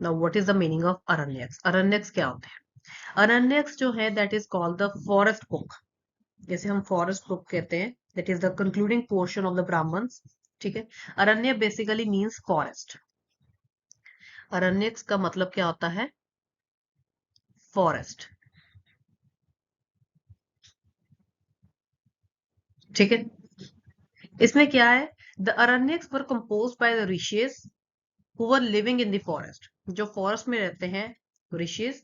S1: Now what is the meaning of Aranyakas? Aranyakas क्या होते हैं? अरण्यक्स जो है that is called the forest book. जैसे हम फॉरेस्ट बुक कहते हैं, that is the concluding portion of the Brahmanas. ठीक है, Aranya basically means forest. Aranyakas का मतलब क्या होता है? फॉरेस्ट। ठीक है, इसमें क्या है, the Aranyakas were composed by the rishis who were living in the forest. जो फॉरेस्ट में रहते हैं ऋषिज,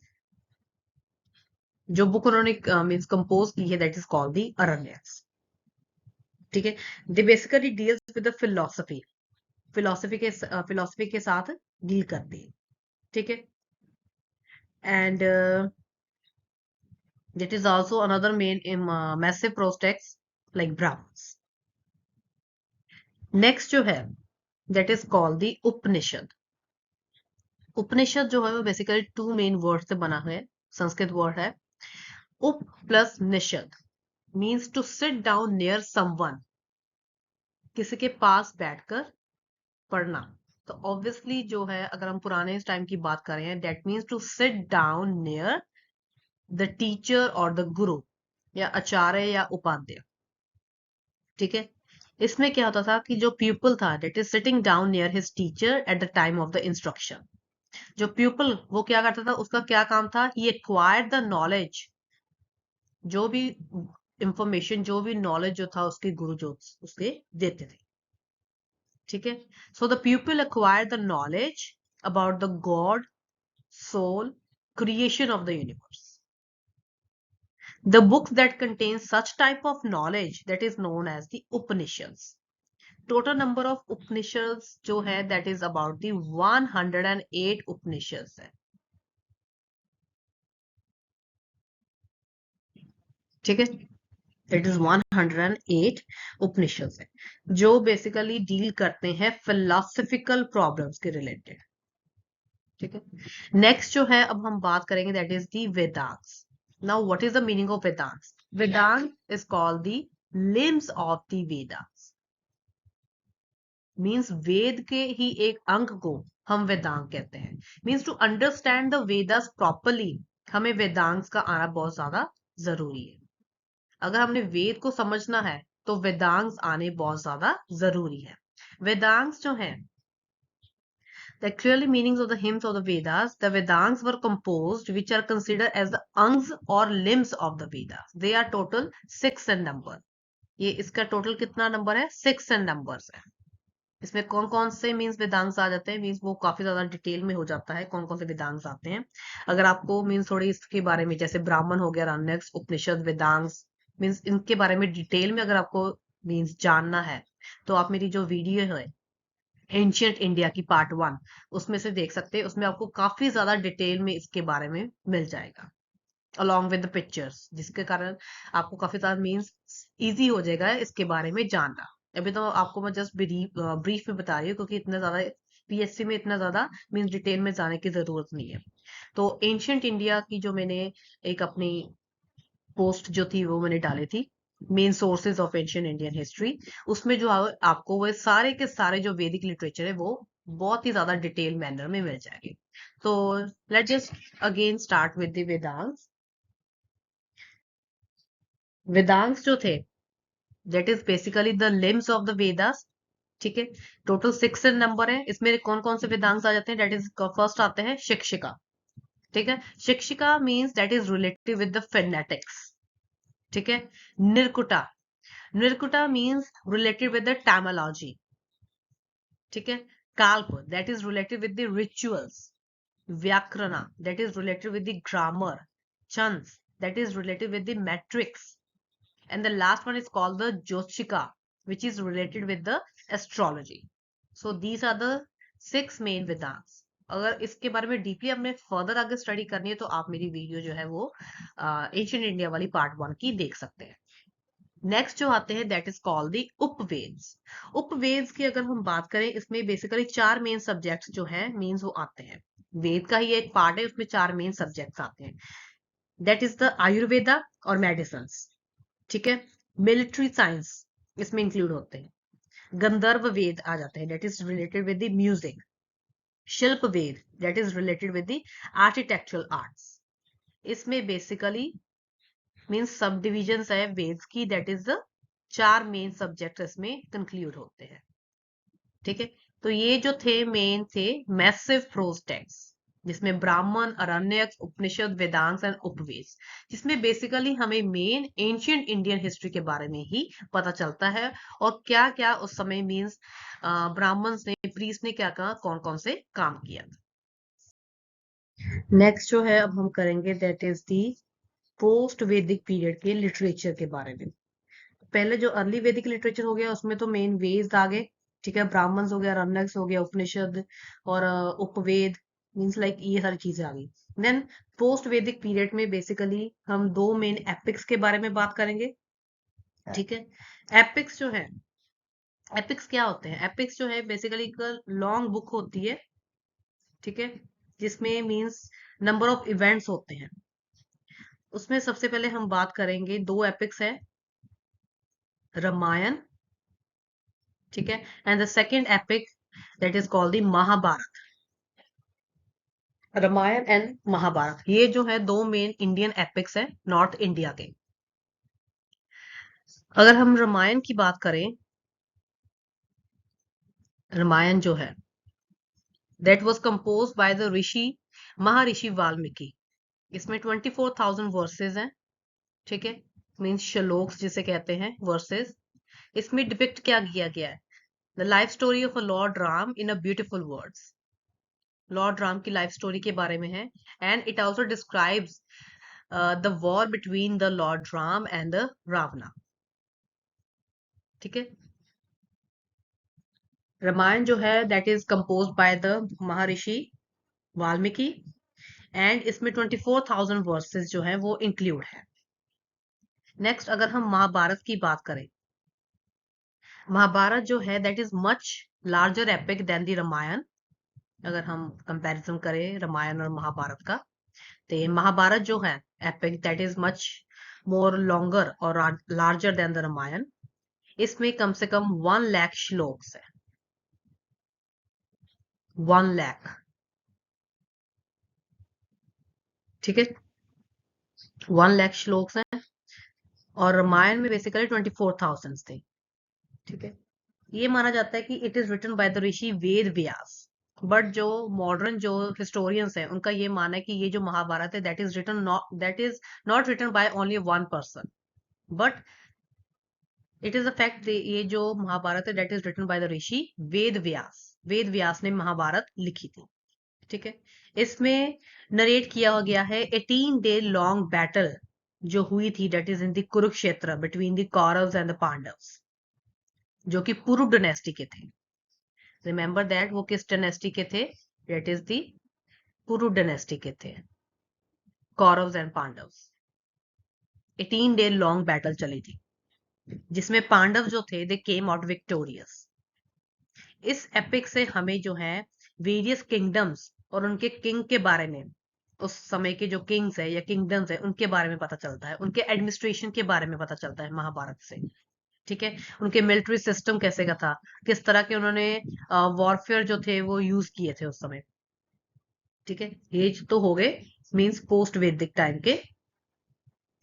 S1: जो बुक उन्होंने मींस कंपोज की है दैट इज कॉल्ड दी अरण्यक्स। ठीक है, they basically deals with the philosophy, philosophy के साथ डील करती है। ठीक है, and that is also another main massive prose text like Brahmans. Next जो है दैट इज कॉल्ड द उपनिषद। उपनिषद जो है वो बेसिकली टू मेन वर्ड से बना है, संस्कृत वर्ड है। Upa plus nishad means to sit down near someone, किसी के पास बैठकर पढ़ना। तो ऑब्वियसली जो है अगर हम पुराने टाइम की बात कर रहे हैं that means to sit down near the teacher और द गुरु या आचार्य या उपाध्याय। ठीक है, इसमें क्या होता था कि जो प्यूपल था that is sitting down near his teacher at the time of the instruction. जो प्यूपल वो क्या करता था, उसका क्या काम था, ही एक्वायर्ड द नॉलेज, जो भी इंफॉर्मेशन जो भी नॉलेज जो था उसके गुरु जो उसके देते थे। ठीक है, so the people acquire the knowledge about the god, soul, creation of the universe. The books that contain such type of knowledge that is known as the Upanishads. Total number of Upanishads जो है that is about the 108 Upanishads है। ठीक है, it is 108 Upanishads है जो basically deal करते हैं philosophical problems के रिलेटेड। ठीक है, नेक्स्ट जो है अब हम बात करेंगे that is the Vedangas. Now what is the meaning of Vedangas? Vedanta is called the limbs of the Vedangas, means Veda के ही एक अंग को हम वेदांग कहते हैं। Means to understand the Vedas properly हमें वेदांग का आना बहुत ज्यादा जरूरी है। अगर हमने वेद को समझना है तो वेदांग आने बहुत ज्यादा जरूरी है। वेदांग जो है the clearly meanings of the hymns of the Vedas, the Vedants were composed which are considered as the angs or limbs of the Vedas. They are total 6 in number. ये इसका टोटल कितना नंबर है? 6 in numbers है। इसमें कौन कौन से means Vedang आ जाते हैं, मीन्स वो काफी ज्यादा डिटेल में हो जाता है कौन कौन से वेदांग आते हैं। अगर आपको मीन्स थोड़ी इसके बारे में जैसे ब्राह्मण हो गया, रण्यक, उपनिषद, वेदांग मीन्स इनके बारे में डिटेल में अगर आपको मीन्स जानना है तो आप मेरी जो वीडियो है एंशियंट इंडिया की पार्ट 1 उसमें से देख सकते हैं। उसमें आपको काफी ज्यादा डिटेल में इसके बारे में मिल जाएगा अलॉन्ग विद द पिक्चर्स, जिसके कारण आपको काफी ज्यादा मीन्स इजी हो जाएगा इसके बारे में जानना। अभी तो आपको मैं जस्ट ब्रीफ में बता रही हूँ क्योंकि इतना ज्यादा पीएससी में इतना ज्यादा मीन्स डिटेल में जाने की जरूरत नहीं है। तो एंशियंट इंडिया की जो मैंने एक अपनी पोस्ट जो थी वो मैंने डाली थी, main sources of ancient Indian history, उसमें जो आपको वो सारे के सारे जो वैदिक लिटरेचर है वो बहुत ही ज्यादा डिटेल मैनर में मिल जाएंगे। तो let just again start with the Vedanta. Vedanta जो थे that is basically the limbs of the Vedas. ठीक है, टोटल 6 नंबर है। इसमें कौन कौन से वेदांत आ जाते हैं, दैट इज फर्स्ट आते हैं शिक्षिका। ठीक है, Shiksha means that is related with the phonetics. ठीक है, Nirukta, Nirukta means related with the etymology. ठीक है, Kalpa that is related with the rituals, Vyakarana that is related with the grammar, Chhanda that is related with the metrics, and the last one is called the Jyotika, which is related with the astrology. So these are the 6 main Vedants. अगर इसके बारे में deeply आपने further आगे study करनी है तो आप मेरी वीडियो जो है वो एंशियंट इंडिया वाली पार्ट 1 की देख सकते हैं। नेक्स्ट जो आते हैं दैट इज कॉल्ड दी उपवेद्स। उपवेद्स की अगर हम बात करें इसमें बेसिकली 4 मेन सब्जेक्ट्स जो है मीन्स वो आते हैं। वेद का ही एक पार्ट है, उसमें 4 मेन सब्जेक्ट्स आते हैं। दैट इज द आयुर्वेदा और मेडिसिन। ठीक है, मिलिट्री साइंस इसमें इंक्लूड होते हैं। गंधर्व वेद आ जाते हैं that is related with the music. Shilpa Veda that is related with the architectural arts. इसमें बेसिकली मीन्स सब डिविजन्स है वेद्स की, that is the 4 main subject इसमें कंक्लूड होते हैं। ठीक है, तो ये जो थे मेन थे मैसिव प्रोज टेक्स्ट जिसमें ब्राह्मण, अरण्यक, उपनिषद, वेदांत एंड उपवेद, जिसमें बेसिकली हमें मेन एंशियंट इंडियन हिस्ट्री के बारे में ही पता चलता है और क्या क्या उस समय मीन्स ब्राह्मण ने, प्रीस्ट ने क्या कहा, कौन कौन से काम किया। नेक्स्ट जो है अब हम करेंगे that is the post Vedic period के लिटरेचर के बारे में। पहले जो अर्ली वैदिक लिटरेचर हो गया उसमें तो मेन वेद आ गए। ठीक है, ब्राह्मण्स हो गया, रण्यक हो गया, उपनिषद और उपवेद मीन्स लाइक ये सारी चीजें आ गई। देन पोस्ट वैदिक पीरियड में बेसिकली हम 2 मेन एपिक्स के बारे में बात करेंगे। ठीक है, एपिक्स जो है एपिक्स क्या होते हैं? एपिक्स जो है बेसिकली एक लॉन्ग बुक होती है, ठीक है, जिसमें मीन्स नंबर ऑफ इवेंट्स होते हैं। उसमें सबसे पहले हम बात करेंगे, दो एपिक्स है, रामायण, ठीक है, and the second epic that is called the Mahabharata. Ramayana and Mahabharata, ये जो है दो मेन इंडियन एपिक्स है नॉर्थ इंडिया के। अगर हम रामायण की बात करें, रामायण जो है that was compose by the rishi Maharshi Valmiki. इसमें 24,000 वर्सेस हैं, ठीक है, मीन्स श्लोक्स जिसे कहते हैं, वर्सेस। इसमें डिपिक्ट क्या किया गया है? The life story of a Lord Ram in a beautiful words. Lord Ram की लाइफ स्टोरी के बारे में है, and it also describes the war between the Lord Ram and the Ravana, ठीक है। रामायण जो है that is compose by the Maharshi Valmiki, and इसमें 24,000 वर्सेस जो है वो इंक्लूड है। नेक्स्ट अगर हम महाभारत की बात करें, महाभारत जो है that is much larger epic than the Ramayana. अगर हम कंपैरिजन करें रामायण और महाभारत का, तो ये महाभारत जो है epic that is much more longer और लार्जर देन द रामायण। इसमें कम से कम 1 लाख श्लोक्स है, 1 लाख, ठीक है, 1 लाख श्लोक्स हैं। और रामायण में बेसिकली 24,000 थे, ठीक है। ये माना जाता है कि it is written by the rishi Ved Vyas. But जो मॉडर्न जो हिस्टोरियंस हैं उनका ये मानना है कि ये जो महाभारत है that is not written by only one person, but it is a fact, ये जो महाभारत है that is written by the rishi Ved Vyas. Ved Vyas ने महाभारत लिखी थी, ठीक है। इसमें नरेट किया गया है 18 डे लॉन्ग बैटल जो हुई थी that is in the Kurukshetra between the Kauravas and the Pandavas, जो कि पुरु डायनेस्टी के थे। रिमेंबर दैट, वो किस डायनेस्टी के थे? That is the Puru dynasty के थे, Kauravas and Pandavas. 18 day long battle चली थी, जिसमें पांडव जो थे दे केम आउट विक्टोरियस। इस एपिक से हमें जो है वेरियस किंगडम्स और उनके किंग के बारे में, उस समय के जो किंग्स है या किंगडम्स है उनके बारे में पता चलता है, उनके एडमिनिस्ट्रेशन के बारे में पता चलता है महाभारत से, ठीक है। उनके मिलिट्री सिस्टम कैसे का था, किस तरह के उन्होंने वॉरफेयर जो थे वो यूज किए थे उस समय, ठीक है। ये तो हो गए मींस पोस्ट वैदिक टाइम के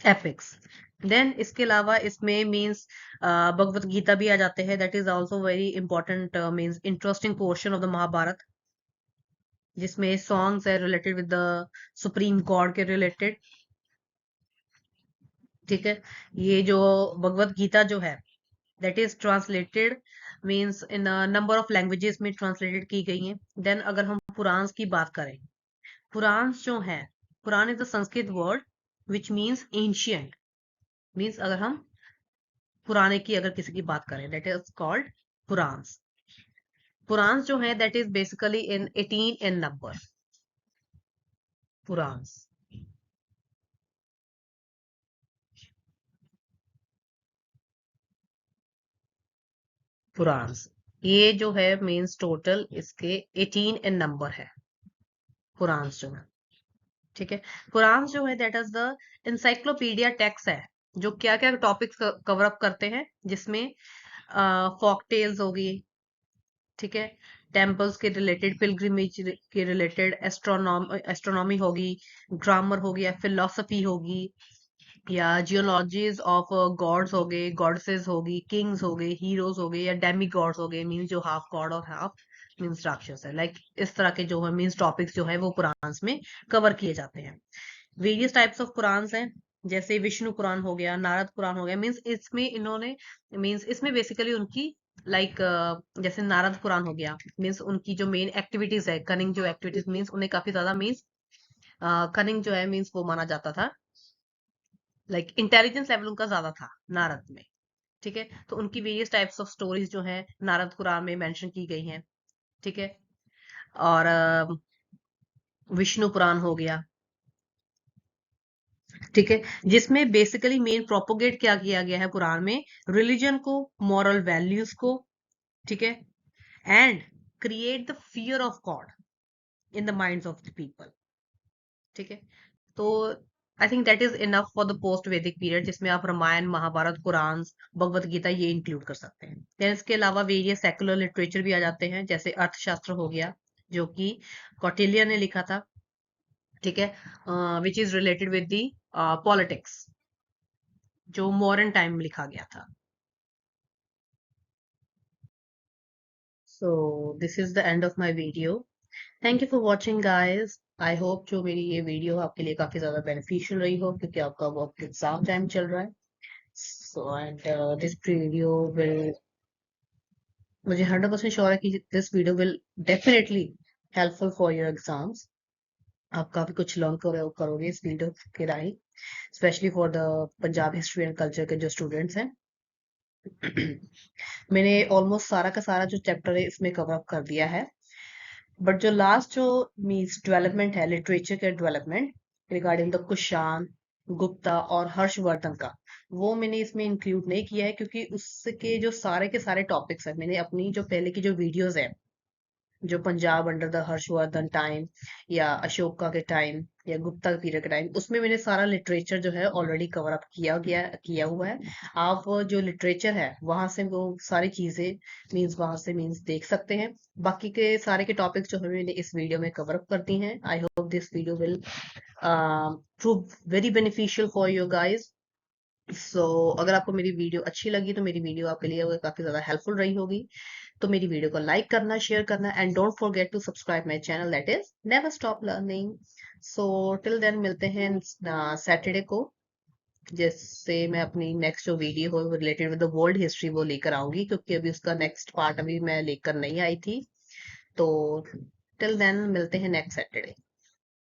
S1: एपिक्स। देन इसके अलावा इसमें मींस भगवत गीता भी आ जाते हैं, that is also very important means interesting portion of the Mahabharata, जिसमें सॉन्ग्स है related with the supreme god के रिलेटेड, ठीक है। ये जो भगवत गीता जो है that is translated means in number of languages में ट्रांसलेटेड की गई हैं। देन अगर हम पुराण की बात करें, पुराण जो है, Purana is the Sanskrit word which means ancient, means अगर हम पुराने की अगर किसी की बात करें that is called Puranas. Puranas जो है that is basically in 18 in number, Puranas. Puranas ये जो है मीन्स टोटल इसके 18 इन नंबर है, पुराण्स जो है, ठीक है। पुराण्स जो है that is the encyclopedia text है, जो क्या क्या टॉपिक्स कवर अप करते हैं, जिसमें फोक टेल्स होगी, ठीक है, टेम्पल्स के रिलेटेड, पिलग्रिमेज के रिलेटेड, एस्ट्रोनॉमी होगी, ग्रामर हो गया, फिलोसफी होगी, या जियोलॉजीज ऑफ गॉड्स हो गए, गॉडेसेस होगी, किंग्स हो गए, हीरोज हो गए, या डेमी गॉड्स हो गए, मीन्स जो हाफ गॉड और हाफ मीन्स राक्षस है, लाइक इस तरह के जो है मीन्स टॉपिक्स जो है वो पुराण में कवर किए जाते हैं। वेरियस टाइप्स ऑफ पुराण हैं, जैसे विष्णु पुराण हो गया, नारद पुराण हो गया, मीन्स इसमें इन्होंने मीन्स इसमें बेसिकली उनकी लाइक जैसे नारद पुराण हो गया, मीन्स उनकी जो मेन एक्टिविटीज है, कनिंग जो एक्टिविटीज, मीन्स उन्हें काफी ज्यादा मीन्स कनिंग जो है मीन्स वो माना जाता था, लाइक इंटेलिजेंस लेवल उनका ज्यादा था नारद में, ठीक है। तो उनकी वेरियस टाइप्स ऑफ स्टोरीज जो है नारद पुराण में मेंशन की गई हैं, ठीक है। और विष्णु पुराण हो गया, ठीक है, जिसमें बेसिकली मेन प्रोपोगेट क्या किया गया है पुराण में, रिलीजन को, मॉरल वैल्यूज को, ठीक है, and create the fear of God in the minds of the people. ठीक है, तो I think that is enough for the post Vedic period, जिसमें आप रामायण, महाभारत, कुरान, भगवत गीता ये इंक्लूड कर सकते हैं। देन इसके अलावा वेरियस सेकुलर लिटरेचर भी आ जाते हैं, जैसे अर्थशास्त्र हो गया जो कि कौटिल्य ने लिखा था। ठीक है, which is related with the politics, जो मॉडर्न टाइम में लिखा गया था। So this is the end of my video. Thank you for watching guys. I hope जो मेरी ये वीडियो आपके लिए काफी ज्यादा बेनिफिशियल रही हो, क्योंकि आपका वक्त एग्जाम टाइम चल रहा है। So and this video will, मुझे 100% श्योर है कि this video will definitely helpful for your exams. आप काफी कुछ लर्न करोगे इस वीडियो के राही, specially for the Punjab history and culture के जो स्टूडेंट्स हैं। मैंने ऑलमोस्ट सारा का सारा जो चैप्टर है इसमें कवर अप कर दिया है, बट जो लास्ट जो मीन्स डेवलपमेंट है, लिटरेचर के development regarding the Kushan, Gupta और हर्षवर्धन का, वो मैंने इसमें इंक्लूड नहीं किया है, क्योंकि उसके जो सारे के सारे टॉपिक्स है, मैंने अपनी जो पहले की जो वीडियोस है, जो Punjab under the Harshvardhan time या अशोका के टाइम या गुप्ता पीरियड के टाइम, उसमें मैंने सारा लिटरेचर जो है ऑलरेडी कवर अप किया हुआ है। आप जो लिटरेचर है वहां से वो सारी चीजें मीन्स वहां से मीन्स देख सकते हैं। बाकी के सारे के टॉपिक्स जो है मैंने इस वीडियो में कवर अप कर दी हैं। I hope this video will prove very beneficial for you guys. So अगर आपको मेरी वीडियो अच्छी लगी तो मेरी वीडियो आपके लिए वो काफी ज्यादा हेल्पफुल रही होगी, तो मेरी वीडियो को लाइक करना, शेयर करना, and don't forget to subscribe my channel, that is never stop learning. So till then मिलते हैं सैटरडे को, जिससे मैं अपनी नेक्स्ट जो वीडियो हो related with the world history वो लेकर आऊंगी, क्योंकि अभी उसका नेक्स्ट पार्ट अभी मैं लेकर नहीं आई थी। तो टिल देन मिलते हैं नेक्स्ट सैटरडे।